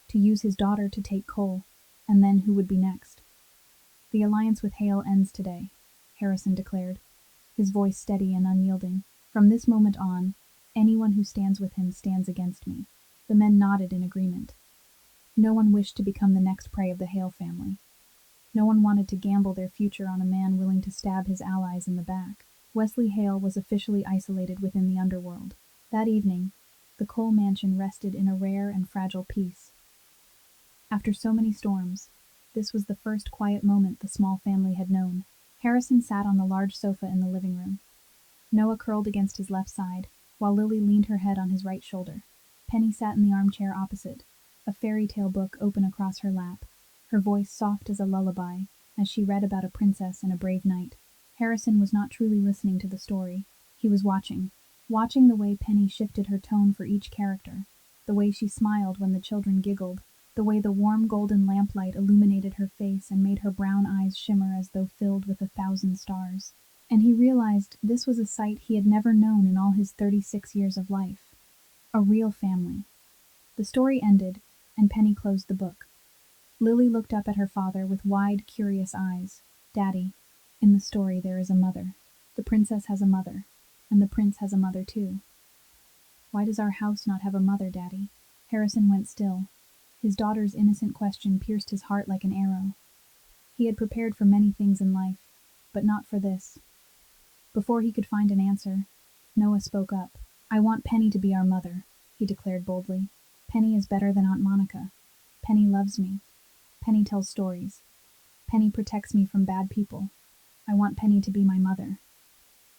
to use his daughter to take Cole, and then who would be next? The alliance with Hale ends today, Harrison declared, his voice steady and unyielding. From this moment on, anyone who stands with him stands against me. The men nodded in agreement. No one wished to become the next prey of the Hale family. No one wanted to gamble their future on a man willing to stab his allies in the back. Wesley Hale was officially isolated within the underworld. That evening, the Cole mansion rested in a rare and fragile peace. After so many storms, this was the first quiet moment the small family had known. Harrison sat on the large sofa in the living room. Noah curled against his left side, while Lily leaned her head on his right shoulder. Penny sat in the armchair opposite, a fairy tale book open across her lap, her voice soft as a lullaby, as she read about a princess and a brave knight. Harrison was not truly listening to the story. He was watching the way Penny shifted her tone for each character, the way she smiled when the children giggled, the way the warm golden lamplight illuminated her face and made her brown eyes shimmer as though filled with 1,000 stars. And he realized this was a sight he had never known in all his 36 years of life. A real family. The story ended, and Penny closed the book. Lily looked up at her father with wide, curious eyes. "Daddy, in the story there is a mother. The princess has a mother, and the prince has a mother too." "Why does our house not have a mother, Daddy?" Harrison went still. His daughter's innocent question pierced his heart like an arrow. He had prepared for many things in life, but not for this. Before he could find an answer, Noah spoke up. "I want Penny to be our mother," he declared boldly. "Penny is better than Aunt Monica. Penny loves me. Penny tells stories. Penny protects me from bad people. I want Penny to be my mother."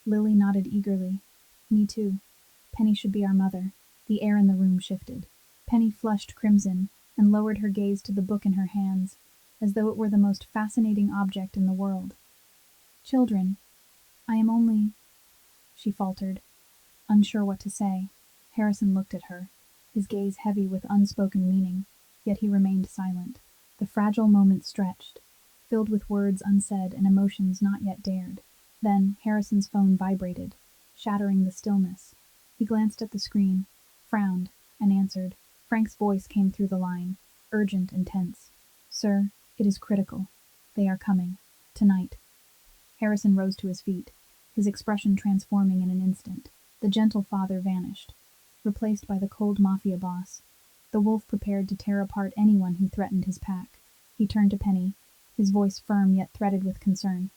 Lily nodded eagerly. "Me too. Penny should be our mother." The air in the room shifted. Penny flushed crimson and lowered her gaze to the book in her hands, as though it were the most fascinating object in the world. "Children, I am only—" she faltered, unsure what to say. Harrison looked at her, his gaze heavy with unspoken meaning, yet he remained silent. The fragile moment stretched, filled with words unsaid and emotions not yet dared. Then Harrison's phone vibrated, shattering the stillness. He glanced at the screen, frowned, and answered. Frank's voice came through the line, urgent and tense. "Sir, it is critical. They are coming. Tonight." Harrison rose to his feet, his expression transforming in an instant. The gentle father vanished, replaced by the cold Mafia boss, the wolf prepared to tear apart anyone who threatened his pack. He turned to Penny, his voice firm yet threaded with concern.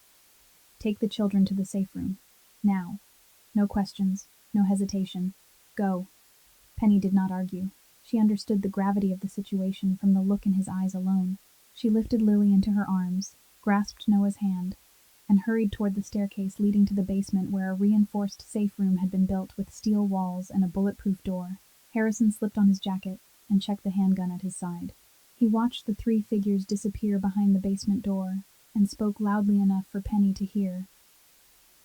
"Take the children to the safe room. Now. No questions, no hesitation. Go." Penny did not argue. She understood the gravity of the situation from the look in his eyes alone. She lifted Lily into her arms, grasped Noah's hand, and hurried toward the staircase leading to the basement where a reinforced safe room had been built with steel walls and a bulletproof door. Harrison slipped on his jacket and checked the handgun at his side. He watched the 3 figures disappear behind the basement door and spoke loudly enough for Penny to hear.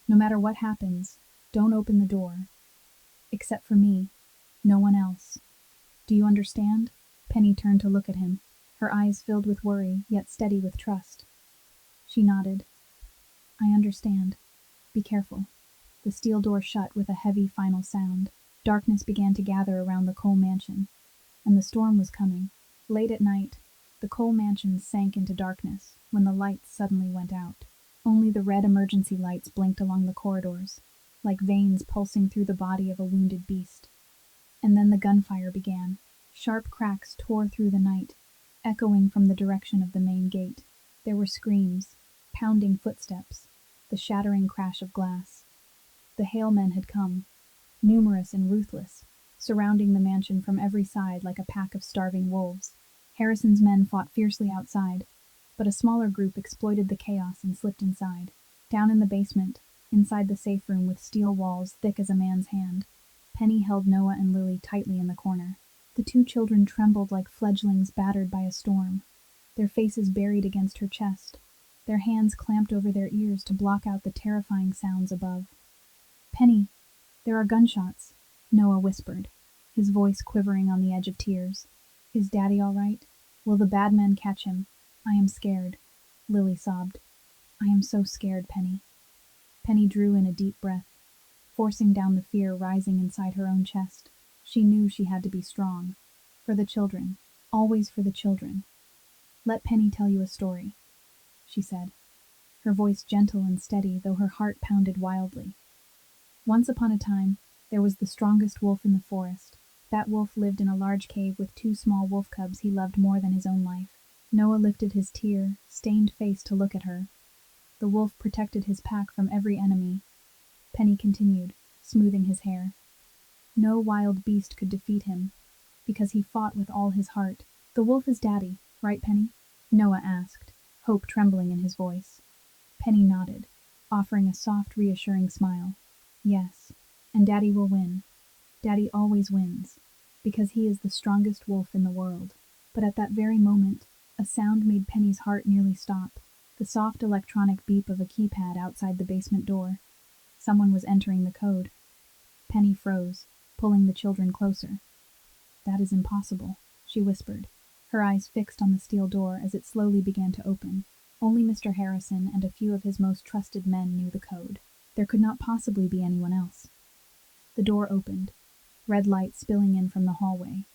"No matter what happens, don't open the door. Except for me, no one else. Do you understand?" Penny turned to look at him, her eyes filled with worry, yet steady with trust. She nodded. "I understand. Be careful." The steel door shut with a heavy final sound. Darkness began to gather around the Cole mansion, and the storm was coming. Late at night, the Cole mansion sank into darkness when the lights suddenly went out. Only the red emergency lights blinked along the corridors, like veins pulsing through the body of a wounded beast. And then the gunfire began. Sharp cracks tore through the night, echoing from the direction of the main gate. There were screams, pounding footsteps, the shattering crash of glass. The Hale men had come, numerous and ruthless, surrounding the mansion from every side like a pack of starving wolves. Harrison's men fought fiercely outside, but a smaller group exploited the chaos and slipped inside. Down in the basement, inside the safe room with steel walls thick as a man's hand, Penny held Noah and Lily tightly in the corner. The 2 children trembled like fledglings battered by a storm, their faces buried against her chest, their hands clamped over their ears to block out the terrifying sounds above. "Penny, there are gunshots," Noah whispered, his voice quivering on the edge of tears. "Is Daddy all right? Will the bad men catch him? I am scared," Lily sobbed. "I am so scared, Penny." Penny drew in a deep breath, forcing down the fear rising inside her own chest. She knew she had to be strong. For the children. Always for the children. "Let Penny tell you a story," she said, her voice gentle and steady, though her heart pounded wildly. "Once upon a time, there was the strongest wolf in the forest. That wolf lived in a large cave with two small wolf cubs he loved more than his own life." Noah lifted his tear-stained face to look at her. "The wolf protected his pack from every enemy," Penny continued, smoothing his hair. "No wild beast could defeat him, because he fought with all his heart. The wolf is Daddy, right, Penny?" Noah asked, hope trembling in his voice. Penny nodded, offering a soft, reassuring smile. "Yes, and Daddy will win. Daddy always wins, because he is the strongest wolf in the world." But at that very moment, a sound made Penny's heart nearly stop, the soft electronic beep of a keypad outside the basement door. Someone was entering the code. Penny froze, pulling the children closer. "That is impossible," she whispered, her eyes fixed on the steel door as it slowly began to open. Only Mr. Harrison and a few of his most trusted men knew the code. There could not possibly be anyone else. The door opened, red light spilling in from the hallway,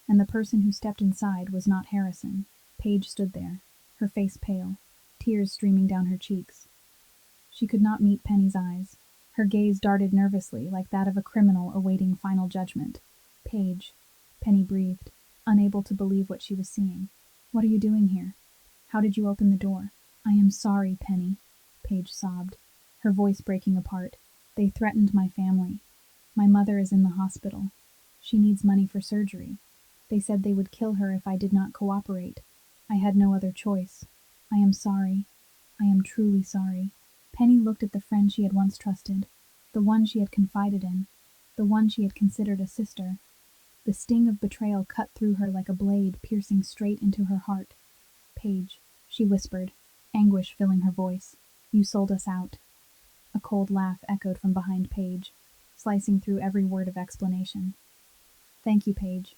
and the person who stepped inside was not Harrison. Paige stood there, her face pale, tears streaming down her cheeks. She could not meet Penny's eyes. Her gaze darted nervously, like that of a criminal awaiting final judgment. "Paige," Penny breathed, unable to believe what she was seeing. "What are you doing here? How did you open the door?" "I am sorry, Penny," Paige sobbed, her voice breaking apart. "They threatened my family. My mother is in the hospital. She needs money for surgery. They said they would kill her if I did not cooperate. I had no other choice. I am sorry. I am truly sorry." Penny looked at the friend she had once trusted, the one she had confided in, the one she had considered a sister. The sting of betrayal cut through her like a blade, piercing straight into her heart. "Paige," she whispered, anguish filling her voice. "You sold us out." A cold laugh echoed from behind Paige, slicing through every word of explanation. "Thank you, Paige.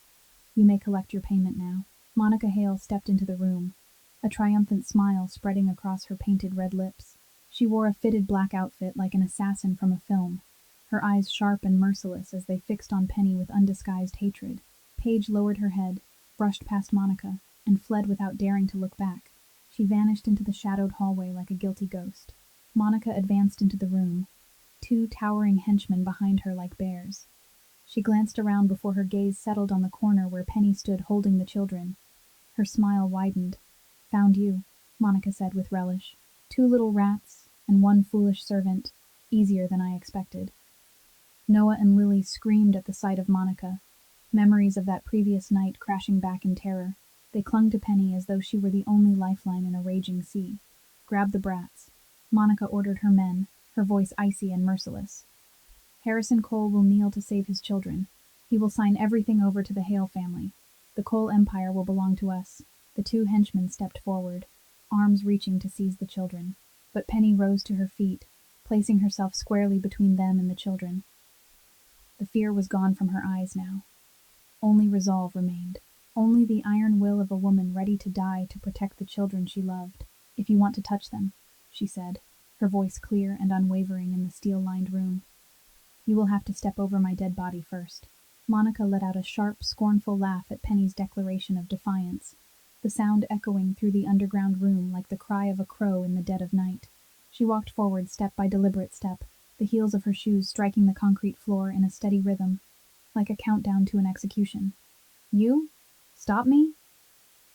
You may collect your payment now." Monica Hale stepped into the room, a triumphant smile spreading across her painted red lips. She wore a fitted black outfit like an assassin from a film, her eyes sharp and merciless as they fixed on Penny with undisguised hatred. Paige lowered her head, brushed past Monica, and fled without daring to look back. She vanished into the shadowed hallway like a guilty ghost. Monica advanced into the room, two towering henchmen behind her like bears. She glanced around before her gaze settled on the corner where Penny stood holding the children. Her smile widened. "Found you," Monica said with relish. "Two little rats, and one foolish servant. Easier than I expected." Noah and Lily screamed at the sight of Monica, memories of that previous night crashing back in terror. They clung to Penny as though she were the only lifeline in a raging sea. "Grab the brats," Monica ordered her men, her voice icy and merciless. "Harrison Cole will kneel to save his children. He will sign everything over to the Hale family. The Cole empire will belong to us." The two henchmen stepped forward, arms reaching to seize the children. But Penny rose to her feet, placing herself squarely between them and the children. The fear was gone from her eyes now. Only resolve remained. Only the iron will of a woman ready to die to protect the children she loved. "If you want to touch them," she said, her voice clear and unwavering in the steel-lined room, "you will have to step over my dead body first." Monica let out a sharp, scornful laugh at Penny's declaration of defiance, the sound echoing through the underground room like the cry of a crow in the dead of night. She walked forward step by deliberate step, the heels of her shoes striking the concrete floor in a steady rhythm, like a countdown to an execution. "You? Stop me?"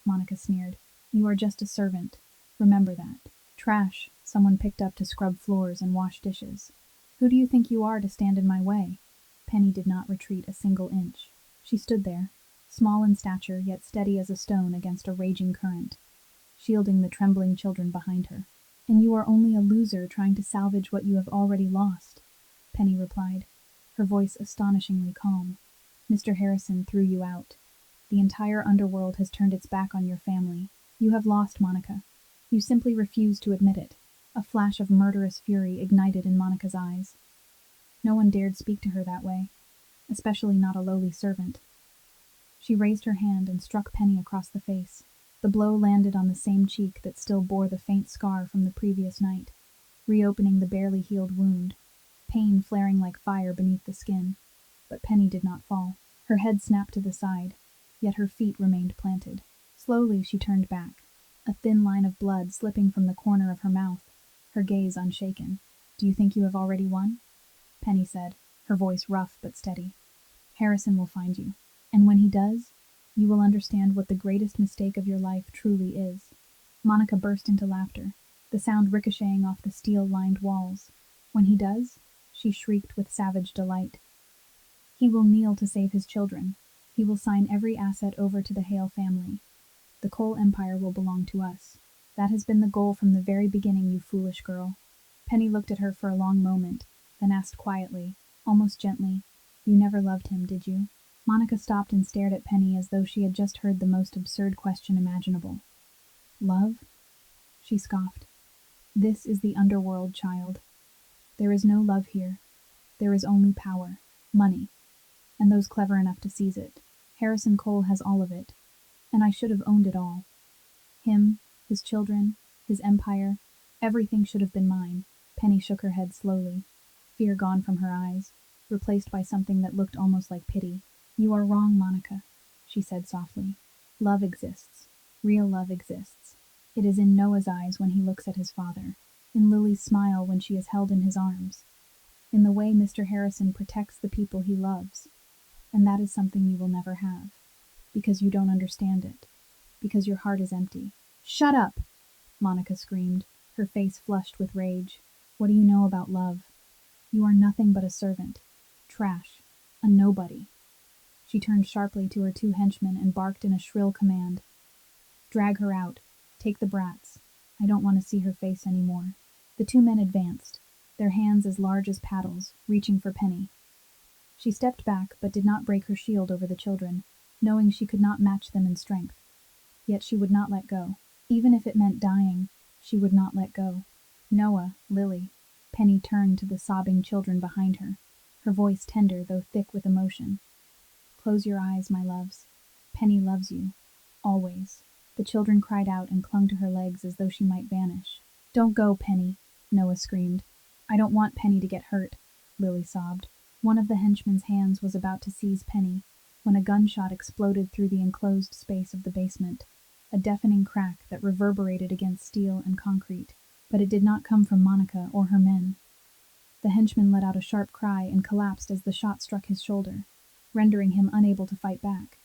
Monica sneered. "You are just a servant. Remember that. Trash someone picked up to scrub floors and wash dishes. Who do you think you are to stand in my way?" Penny did not retreat a single inch. She stood there, small in stature yet steady as a stone against a raging current, shielding the trembling children behind her. "And you are only a loser trying to salvage what you have already lost," Penny replied, her voice astonishingly calm. "Mr. Harrison threw you out. The entire underworld has turned its back on your family. You have lost, Monica. You simply refuse to admit it. A flash of murderous fury ignited in Monica's eyes. No one dared speak to her that way, especially not a lowly servant. She raised her hand and struck Penny across the face. The blow landed on the same cheek that still bore the faint scar from the previous night, reopening the barely healed wound, pain flaring like fire beneath the skin. But Penny did not fall. Her head snapped to the side, yet her feet remained planted. Slowly she turned back, a thin line of blood slipping from the corner of her mouth, her gaze unshaken. "Do you think you have already won?" Penny said, her voice rough but steady. "Harrison will find you, and when he does, you will understand what the greatest mistake of your life truly is." Monica burst into laughter, the sound ricocheting off the steel-lined walls. "When he does?" she shrieked with savage delight. "He will kneel to save his children. He will sign every asset over to the Hale family. The Cole Empire will belong to us. That has been the goal from the very beginning, you foolish girl." Penny looked at her for a long moment, then asked quietly, almost gently, "You never loved him, did you?" Monica stopped and stared at Penny as though she had just heard the most absurd question imaginable. "Love?" she scoffed. "This is the underworld, child. There is no love here. There is only power, money, and those clever enough to seize it. Harrison Cole has all of it, and I should have owned it all. Him, his children, his empire, everything should have been mine." Penny shook her head slowly, fear gone from her eyes, replaced by something that looked almost like pity. "You are wrong, Monica," she said softly. "Love exists. Real love exists. It is in Noah's eyes when he looks at his father, in Lily's smile when she is held in his arms, in the way Mr. Harrison protects the people he loves. And that is something you will never have, because you don't understand it, because your heart is empty." "Shut up!" Monica screamed, her face flushed with rage. "What do you know about love? You are nothing but a servant. Trash. A nobody." She turned sharply to her two henchmen and barked in a shrill command. "Drag her out. Take the brats. I don't want to see her face any more." The two men advanced, their hands as large as paddles, reaching for Penny. She stepped back, but did not break her shield over the children, knowing she could not match them in strength. Yet she would not let go. Even if it meant dying, she would not let go. "Noah, Lily." Penny turned to the sobbing children behind her, her voice tender though thick with emotion. "Close your eyes, my loves. Penny loves you. Always." The children cried out and clung to her legs as though she might vanish. "Don't go, Penny," Noah screamed. "I don't want Penny to get hurt," Lily sobbed. One of the henchmen's hands was about to seize Penny when a gunshot exploded through the enclosed space of the basement, a deafening crack that reverberated against steel and concrete. But it did not come from Monica or her men. The henchman let out a sharp cry and collapsed as the shot struck his shoulder, rendering him unable to fight back.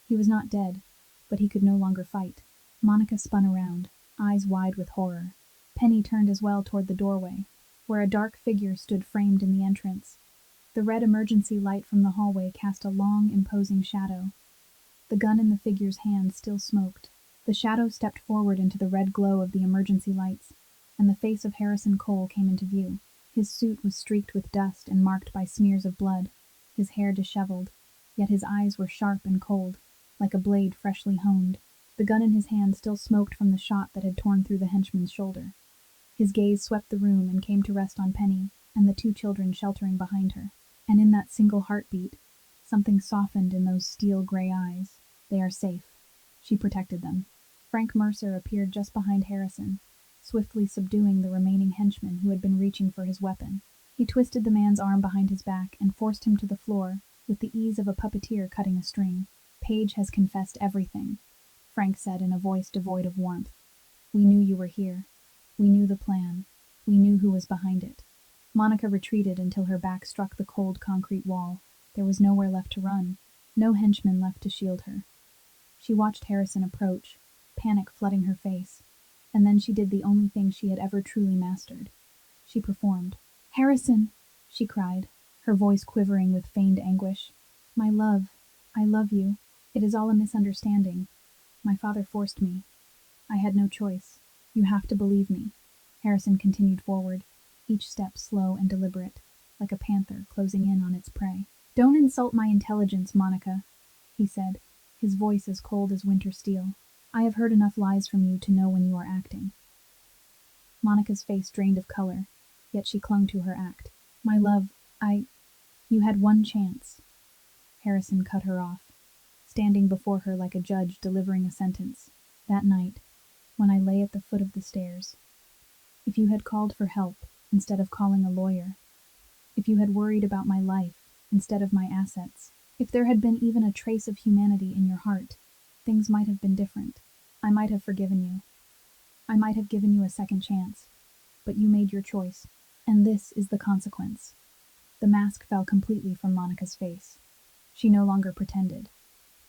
He was not dead, but he could no longer fight. Monica spun around, eyes wide with horror. Penny turned as well toward the doorway, where a dark figure stood framed in the entrance. The red emergency light from the hallway cast a long, imposing shadow. The gun in the figure's hand still smoked. The shadow stepped forward into the red glow of the emergency lights, and the face of Harrison Cole came into view. His suit was streaked with dust and marked by smears of blood, his hair disheveled, yet his eyes were sharp and cold, like a blade freshly honed. The gun in his hand still smoked from the shot that had torn through the henchman's shoulder. His gaze swept the room and came to rest on Penny and the two children sheltering behind her. And in that single heartbeat, something softened in those steel-gray eyes. "They are safe." She protected them. Frank Mercer appeared just behind Harrison, swiftly subduing the remaining henchman who had been reaching for his weapon. He twisted the man's arm behind his back and forced him to the floor with the ease of a puppeteer cutting a string. "Paige has confessed everything," Frank said in a voice devoid of warmth. "We knew you were here. We knew the plan. We knew who was behind it." Monica retreated until her back struck the cold concrete wall. There was nowhere left to run, no henchman left to shield her. She watched Harrison approach, panic flooding her face, and then she did the only thing she had ever truly mastered. She performed. "Harrison!" she cried, her voice quivering with feigned anguish. "My love, I love you. It is all a misunderstanding. My father forced me. I had no choice. You have to believe me." Harrison continued forward, each step slow and deliberate, like a panther closing in on its prey. "Don't insult my intelligence, Monica," he said, his voice as cold as winter steel. "I have heard enough lies from you to know when you are acting. Monica's face drained of color, yet she clung to her act. My love, you had one chance. Harrison cut her off, standing before her like a judge delivering a sentence. That night, when I lay at the foot of the stairs, if you had called for help instead of calling a lawyer, if you had worried about my life instead of my assets, if there had been even a trace of humanity in your heart, things might have been different. I might have forgiven you. I might have given you a second chance. But you made your choice, and this is the consequence. The mask fell completely from Monica's face. She no longer pretended.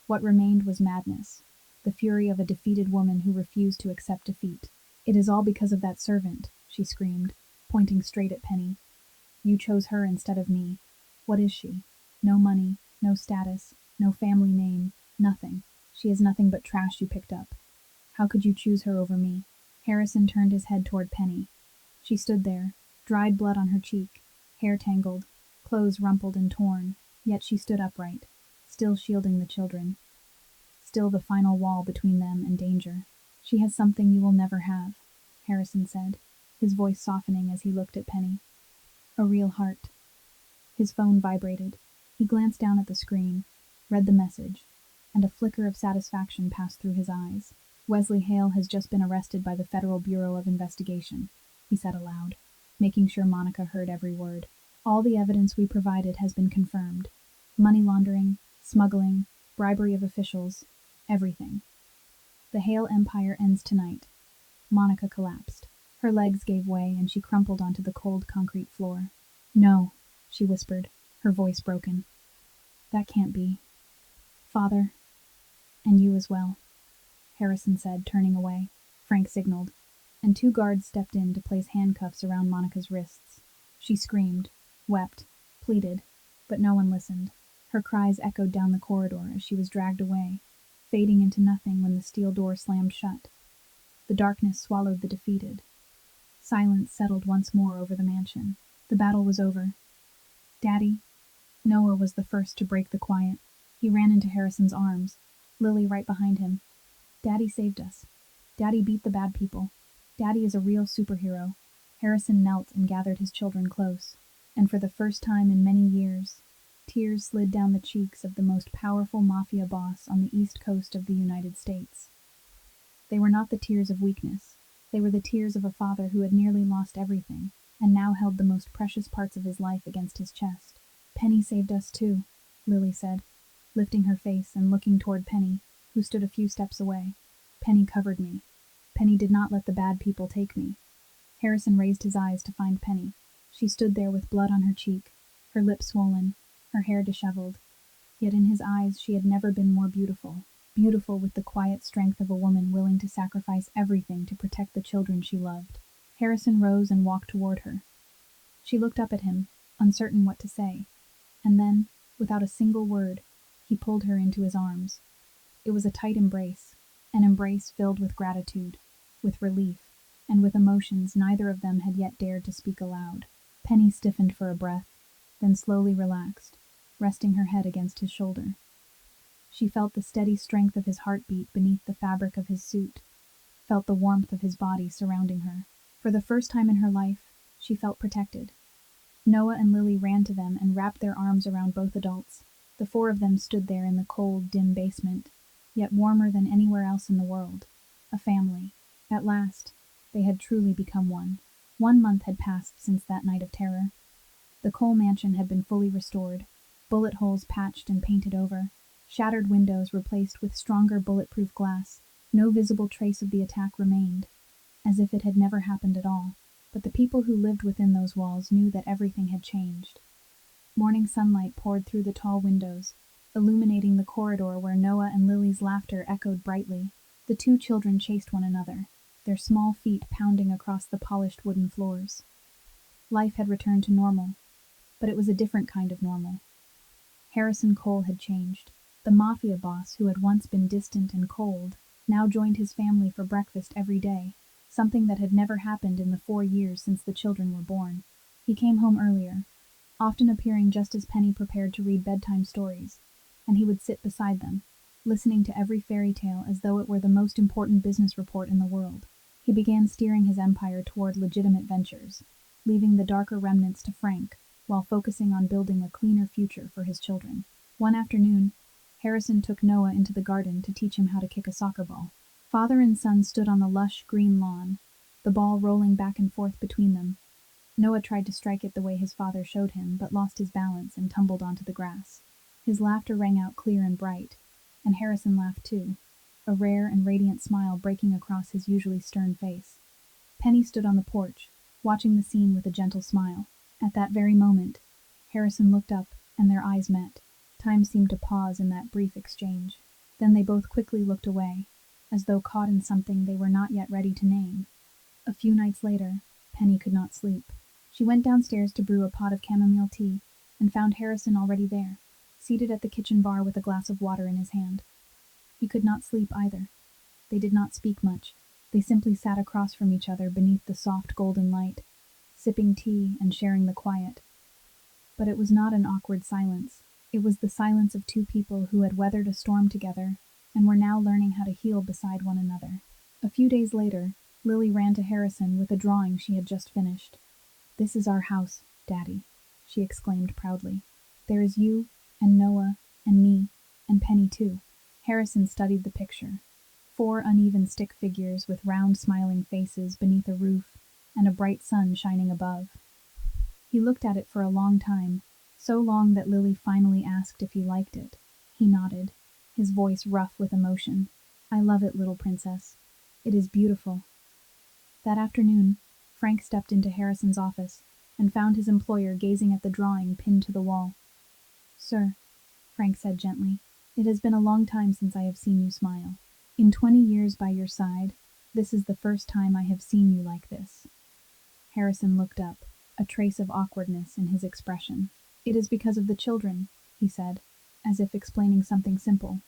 What remained was madness, the fury of a defeated woman who refused to accept defeat. It is all because of that servant, she screamed, pointing straight at Penny. You chose her instead of me. What is she? No money, no status, no family name, nothing. She is nothing but trash you picked up. How could you choose her over me? Harrison turned his head toward Penny. She stood there, dried blood on her cheek, hair tangled, clothes rumpled and torn, yet she stood upright, still shielding the children, still the final wall between them and danger. She has something you will never have, Harrison said, his voice softening as he looked at Penny. A real heart. His phone vibrated. He glanced down at the screen, read the message, and a flicker of satisfaction passed through his eyes. Wesley Hale has just been arrested by the Federal Bureau of Investigation, he said aloud, making sure Monica heard every word. All the evidence we provided has been confirmed. Money laundering, smuggling, bribery of officials, everything. The Hale empire ends tonight. Monica collapsed. Her legs gave way and she crumpled onto the cold concrete floor. No, she whispered, her voice broken. That can't be. Father, and you as well, Harrison said, turning away. Frank signaled, and 2 guards stepped in to place handcuffs around Monica's wrists. She screamed, wept, pleaded, but no one listened. Her cries echoed down the corridor as she was dragged away, fading into nothing when the steel door slammed shut. The darkness swallowed the defeated. Silence settled once more over the mansion. The battle was over. Daddy? Noah was the first to break the quiet. He ran into Harrison's arms, Lily right behind him. Daddy saved us. Daddy beat the bad people. Daddy is a real superhero. Harrison knelt and gathered his children close, and for the first time in many years, tears slid down the cheeks of the most powerful Mafia boss on the east coast of the United States. They were not the tears of weakness. They were the tears of a father who had nearly lost everything, and now held the most precious parts of his life against his chest. Penny saved us too, Lily said, lifting her face and looking toward Penny, who stood a few steps away. Penny covered me. Penny did not let the bad people take me. Harrison raised his eyes to find Penny. She stood there with blood on her cheek, her lips swollen, her hair disheveled. Yet in his eyes she had never been more beautiful. Beautiful with the quiet strength of a woman willing to sacrifice everything to protect the children she loved. Harrison rose and walked toward her. She looked up at him, uncertain what to say, and then, without a single word, he pulled her into his arms. It was a tight embrace, an embrace filled with gratitude, with relief, and with emotions neither of them had yet dared to speak aloud. Penny stiffened for a breath, then slowly relaxed, resting her head against his shoulder. She felt the steady strength of his heartbeat beneath the fabric of his suit, felt the warmth of his body surrounding her. For the first time in her life, she felt protected. Noah and Lily ran to them and wrapped their arms around both adults. The 4 of them stood there in the cold, dim basement, yet warmer than anywhere else in the world. A family. At last, they had truly become one. 1 month had passed since that night of terror. The Cole mansion had been fully restored, bullet holes patched and painted over, shattered windows replaced with stronger bulletproof glass. No visible trace of the attack remained, as if it had never happened at all. But the people who lived within those walls knew that everything had changed. Morning sunlight poured through the tall windows, illuminating the corridor where Noah and Lily's laughter echoed brightly. The 2 children chased one another, their small feet pounding across the polished wooden floors. Life had returned to normal, but it was a different kind of normal. Harrison Cole had changed. The Mafia boss, who had once been distant and cold, now joined his family for breakfast every day, something that had never happened in the 4 years since the children were born. He came home earlier, often appearing just as Penny prepared to read bedtime stories, and he would sit beside them, listening to every fairy tale as though it were the most important business report in the world. He began steering his empire toward legitimate ventures, leaving the darker remnants to Frank, while focusing on building a cleaner future for his children. One afternoon, Harrison took Noah into the garden to teach him how to kick a soccer ball. Father and son stood on the lush green lawn, the ball rolling back and forth between them. Noah tried to strike it the way his father showed him, but lost his balance and tumbled onto the grass. His laughter rang out clear and bright, and Harrison laughed too, a rare and radiant smile breaking across his usually stern face. Penny stood on the porch, watching the scene with a gentle smile. At that very moment, Harrison looked up, and their eyes met. Time seemed to pause in that brief exchange. Then they both quickly looked away, as though caught in something they were not yet ready to name. A few nights later, Penny could not sleep. She went downstairs to brew a pot of chamomile tea, and found Harrison already there, seated at the kitchen bar with a glass of water in his hand. He could not sleep either. They did not speak much. They simply sat across from each other beneath the soft golden light, sipping tea and sharing the quiet. But it was not an awkward silence. It was the silence of two people who had weathered a storm together and were now learning how to heal beside one another. A few days later, Lily ran to Harrison with a drawing she had just finished. "This is our house, Daddy," she exclaimed proudly. "There is you, and Noah, and me, and Penny too." Harrison studied the picture. 4 uneven stick figures with round smiling faces beneath a roof, and a bright sun shining above. He looked at it for a long time, so long that Lily finally asked if he liked it. He nodded, his voice rough with emotion. "I love it, little princess. It is beautiful." That afternoon, Frank stepped into Harrison's office and found his employer gazing at the drawing pinned to the wall. "Sir," Frank said gently, "it has been a long time since I have seen you smile. In 20 years by your side, this is the first time I have seen you like this." Harrison looked up, a trace of awkwardness in his expression. "It is because of the children," he said, as if explaining something simple.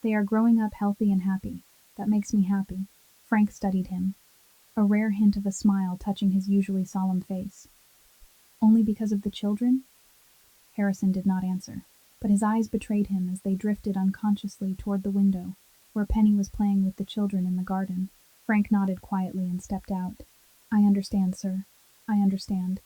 "They are growing up healthy and happy. That makes me happy." Frank studied him, a rare hint of a smile touching his usually solemn face. "Only because of the children?" Harrison did not answer, but his eyes betrayed him as they drifted unconsciously toward the window, where Penny was playing with the children in the garden. Frank nodded quietly and stepped out. "I understand, sir. I understand."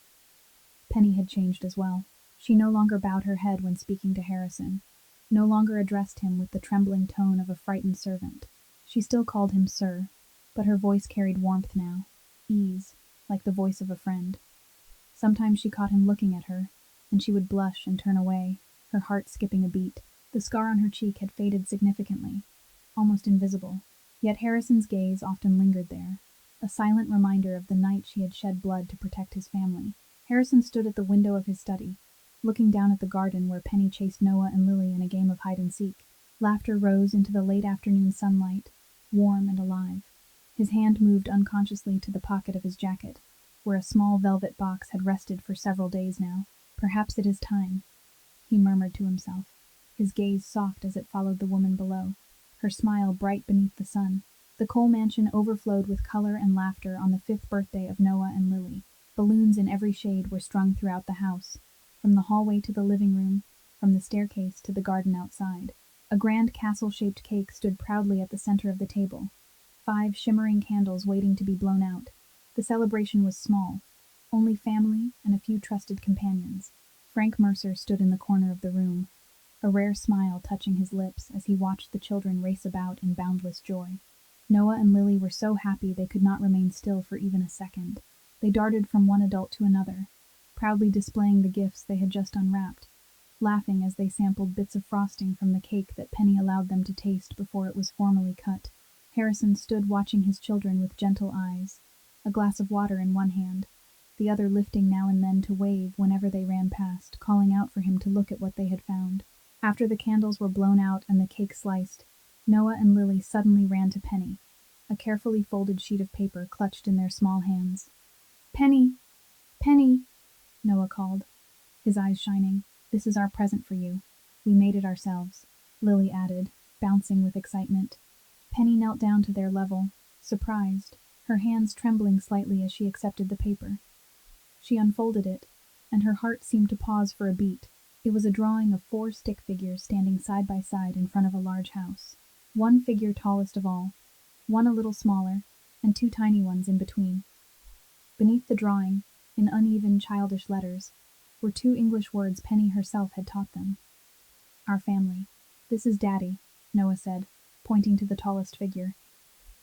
Penny had changed as well. She no longer bowed her head when speaking to Harrison, no longer addressed him with the trembling tone of a frightened servant. She still called him sir, but her voice carried warmth now, ease, like the voice of a friend. Sometimes she caught him looking at her, and she would blush and turn away, her heart skipping a beat. The scar on her cheek had faded significantly, almost invisible, yet Harrison's gaze often lingered there, a silent reminder of the night she had shed blood to protect his family. Harrison stood at the window of his study, looking down at the garden where Penny chased Noah and Lily in a game of hide-and-seek. Laughter rose into the late afternoon sunlight, warm and alive. His hand moved unconsciously to the pocket of his jacket, where a small velvet box had rested for several days now. "Perhaps it is time," he murmured to himself, his gaze soft as it followed the woman below, her smile bright beneath the sun. The Cole mansion overflowed with color and laughter on the 5th birthday of Noah and Lily. Balloons in every shade were strung throughout the house, from the hallway to the living room, from the staircase to the garden outside. A grand castle-shaped cake stood proudly at the center of the table, 5 shimmering candles waiting to be blown out. The celebration was small, only family and a few trusted companions. Frank Mercer stood in the corner of the room, a rare smile touching his lips as he watched the children race about in boundless joy. Noah and Lily were so happy they could not remain still for even a second. They darted from one adult to another, proudly displaying the gifts they had just unwrapped, laughing as they sampled bits of frosting from the cake that Penny allowed them to taste before it was formally cut. Harrison stood watching his children with gentle eyes, a glass of water in one hand, the other lifting now and then to wave whenever they ran past, calling out for him to look at what they had found. After the candles were blown out and the cake sliced, Noah and Lily suddenly ran to Penny, a carefully folded sheet of paper clutched in their small hands. "Penny! Penny!" Noah called, his eyes shining. "This is our present for you. We made it ourselves," Lily added, bouncing with excitement. Penny knelt down to their level, surprised, her hands trembling slightly as she accepted the paper. She unfolded it, and her heart seemed to pause for a beat. It was a drawing of 4 stick figures standing side by side in front of a large house. One figure tallest of all, one a little smaller, and two tiny ones in between. Beneath the drawing, in uneven, childish letters, were two English words Penny herself had taught them. Our family. This is Daddy, Noah said, pointing to the tallest figure.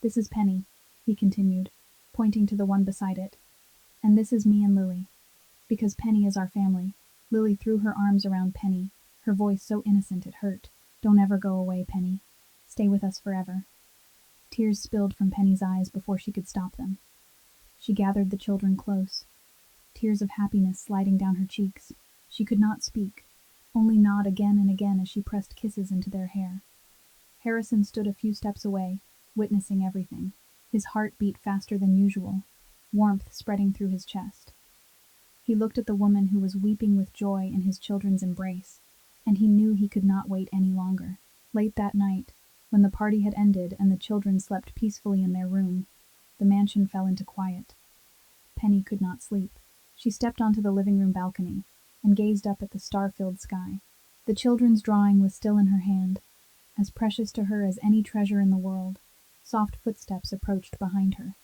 This is Penny, he continued, pointing to the one beside it. And this is me and Lily. Because Penny is our family. Lily threw her arms around Penny, her voice so innocent it hurt. Don't ever go away, Penny. Stay with us forever. Tears spilled from Penny's eyes before she could stop them. She gathered the children close, tears of happiness sliding down her cheeks. She could not speak, only nod again and again as she pressed kisses into their hair. Harrison stood a few steps away, witnessing everything. His heart beat faster than usual, warmth spreading through his chest. He looked at the woman who was weeping with joy in his children's embrace, and he knew he could not wait any longer. Late that night, when the party had ended and the children slept peacefully in their room, the mansion fell into quiet. Penny could not sleep. She stepped onto the living room balcony and gazed up at the star-filled sky. The children's drawing was still in her hand, as precious to her as any treasure in the world. Soft footsteps approached behind her.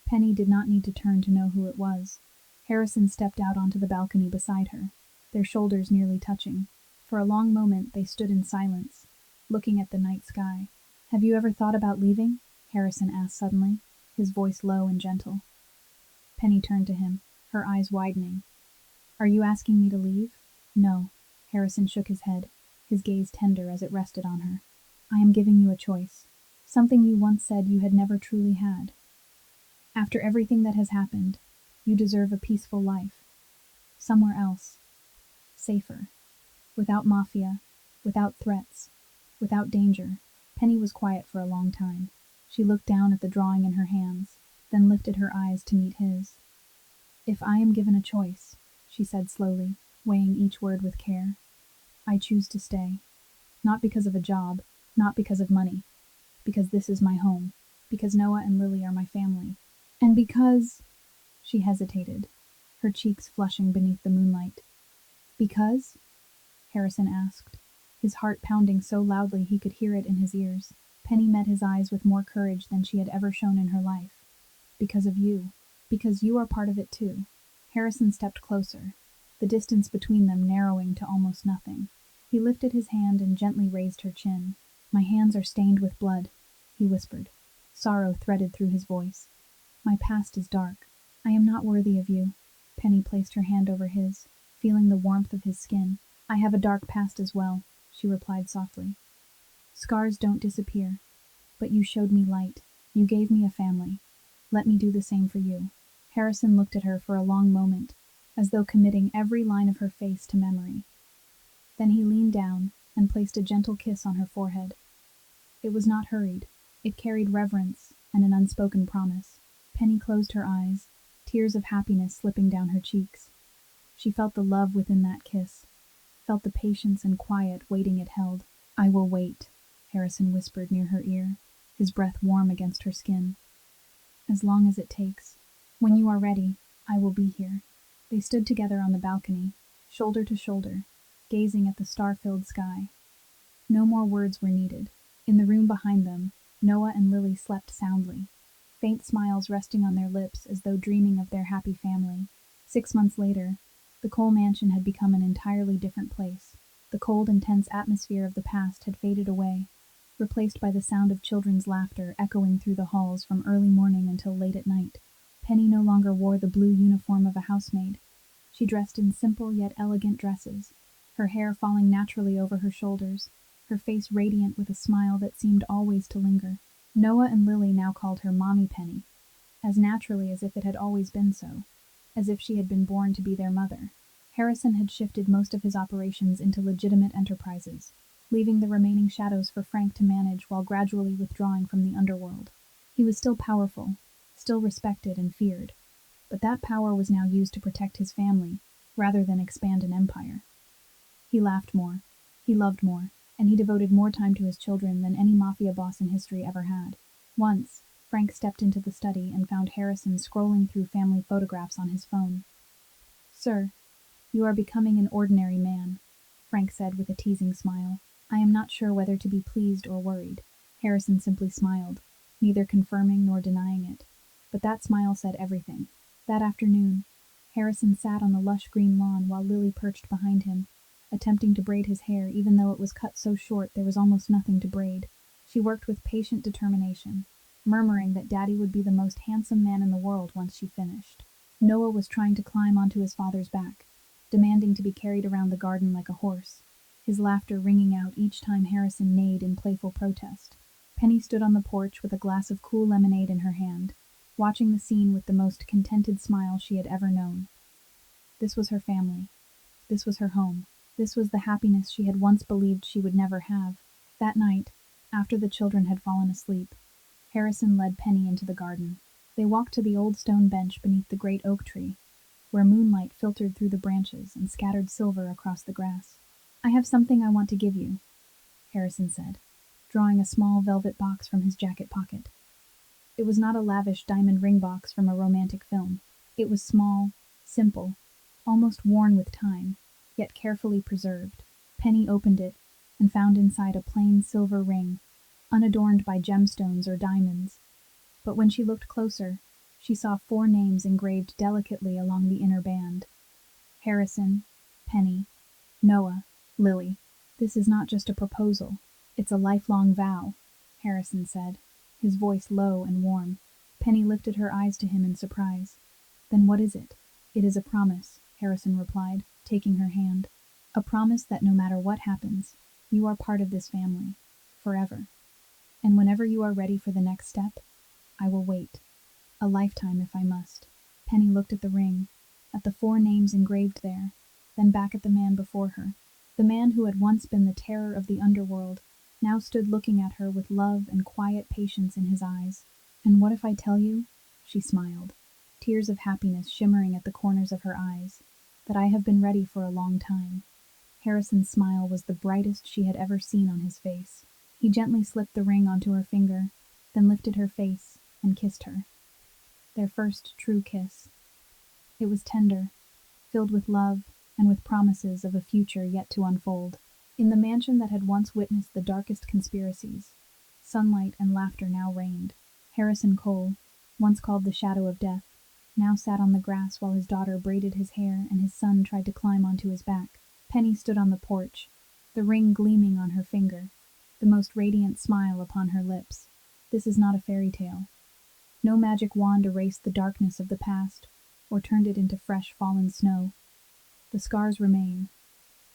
Penny did not need to turn to know who it was. Harrison stepped out onto the balcony beside her, their shoulders nearly touching. For a long moment they stood in silence, looking at the night sky. Have you ever thought about leaving? Harrison asked suddenly, his voice low and gentle. Penny turned to him, her eyes widening. Are you asking me to leave? No. Harrison shook his head, his gaze tender as it rested on her. I am giving you a choice, something you once said you had never truly had. After everything that has happened, you deserve a peaceful life. Somewhere else. Safer. Without Mafia, without threats, without danger. Penny was quiet for a long time. She looked down at the drawing in her hands, then lifted her eyes to meet his. If I am given a choice, she said slowly, weighing each word with care, I choose to stay. Not because of a job, not because of money, because this is my home, because Noah and Lily are my family, and because... She hesitated, her cheeks flushing beneath the moonlight. Because? Harrison asked, his heart pounding so loudly he could hear it in his ears. Penny met his eyes with more courage than she had ever shown in her life. Because of you. Because you are part of it too. Harrison stepped closer, the distance between them narrowing to almost nothing. He lifted his hand and gently raised her chin. My hands are stained with blood, he whispered. Sorrow threaded through his voice. My past is dark. I am not worthy of you. Penny placed her hand over his, feeling the warmth of his skin. I have a dark past as well, she replied softly. Scars don't disappear, but you showed me light. You gave me a family. Let me do the same for you. Harrison looked at her for a long moment, as though committing every line of her face to memory. Then he leaned down and placed a gentle kiss on her forehead. It was not hurried. It carried reverence and an unspoken promise. Penny closed her eyes, tears of happiness slipping down her cheeks. She felt the love within that kiss, felt the patience and quiet waiting it held. I will wait, Harrison whispered near her ear, his breath warm against her skin. As long as it takes. When you are ready, I will be here. They stood together on the balcony, shoulder to shoulder, gazing at the star-filled sky. No more words were needed. In the room behind them, Noah and Lily slept soundly, faint smiles resting on their lips as though dreaming of their happy family. 6 months later, the Cole mansion had become an entirely different place. The cold and tense atmosphere of the past had faded away, replaced by the sound of children's laughter echoing through the halls from early morning until late at night. Penny no longer wore the blue uniform of a housemaid. She dressed in simple yet elegant dresses, her hair falling naturally over her shoulders, her face radiant with a smile that seemed always to linger. Noah and Lily now called her Mommy Penny, as naturally as if it had always been so, as if she had been born to be their mother. Harrison had shifted most of his operations into legitimate enterprises, leaving the remaining shadows for Frank to manage while gradually withdrawing from the underworld. He was still powerful, still respected and feared, but that power was now used to protect his family, rather than expand an empire. He laughed more, he loved more, and he devoted more time to his children than any mafia boss in history ever had. Once, Frank stepped into the study and found Harrison scrolling through family photographs on his phone. Sir, you are becoming an ordinary man, Frank said with a teasing smile. I am not sure whether to be pleased or worried. Harrison simply smiled. neither confirming nor denying it. But that smile said everything. That afternoon, Harrison sat on the lush green lawn while Lily perched behind him, attempting to braid his hair even though it was cut so short there was almost nothing to braid. She worked with patient determination, murmuring that Daddy would be the most handsome man in the world once she finished. Noah was trying to climb onto his father's back, demanding to be carried around the garden like a horse, his laughter ringing out each time Harrison neighed in playful protest. Penny stood on the porch with a glass of cool lemonade in her hand, watching the scene with the most contented smile she had ever known. This was her family. This was her home. This was the happiness she had once believed she would never have. That night, after the children had fallen asleep, Harrison led Penny into the garden. They walked to the old stone bench beneath the great oak tree, where moonlight filtered through the branches and scattered silver across the grass. "I have something I want to give you," Harrison said, drawing a small velvet box from his jacket pocket. It was not a lavish diamond ring box from a romantic film. It was small, simple, almost worn with time, yet carefully preserved. Penny opened it and found inside a plain silver ring, unadorned by gemstones or diamonds. But when she looked closer, she saw 4 names engraved delicately along the inner band: Harrison, Penny, Noah, Lily. "This is not just a proposal, it's a lifelong vow," Harrison said, his voice low and warm. Penny lifted her eyes to him in surprise. "Then what is it?" "It is a promise," Harrison replied, taking her hand. "A promise that no matter what happens, you are part of this family, forever. And whenever you are ready for the next step, I will wait. A lifetime if I must." Penny looked at the ring, at the 4 names engraved there, then back at the man before her. The man who had once been the terror of the underworld now stood looking at her with love and quiet patience in his eyes. "And what if I tell you," she smiled, tears of happiness shimmering at the corners of her eyes, "that I have been ready for a long time?" Harrison's smile was the brightest she had ever seen on his face. He gently slipped the ring onto her finger, then lifted her face and kissed her. Their first true kiss. It was tender, filled with love and with promises of a future yet to unfold. In the mansion that had once witnessed the darkest conspiracies, sunlight and laughter now reigned. Harrison Cole, once called the Shadow of Death, now sat on the grass while his daughter braided his hair and his son tried to climb onto his back. Penny stood on the porch, the ring gleaming on her finger, the most radiant smile upon her lips. This is not a fairy tale. No magic wand erased the darkness of the past or turned it into fresh fallen snow. The scars remain,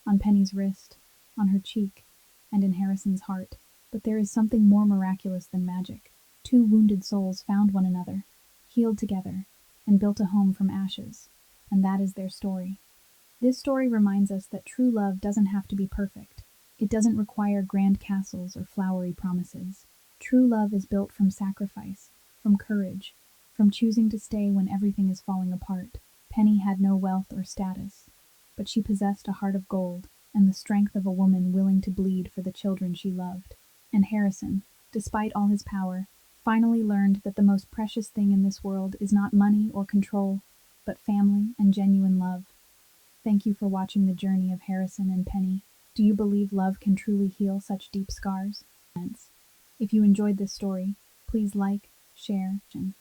on Penny's wrist, on her cheek, and in Harrison's heart. But there is something more miraculous than magic. 2 wounded souls found one another, healed together, and built a home from ashes. And that is their story. This story reminds us that true love doesn't have to be perfect. It doesn't require grand castles or flowery promises. True love is built from sacrifice, from courage, from choosing to stay when everything is falling apart. Penny had no wealth or status, but she possessed a heart of gold and the strength of a woman willing to bleed for the children she loved. And Harrison, despite all his power, finally learned that the most precious thing in this world is not money or control, but family and genuine love. Thank you for watching the journey of Harrison and Penny. Do you believe love can truly heal such deep scars? If you enjoyed this story, please like, share, and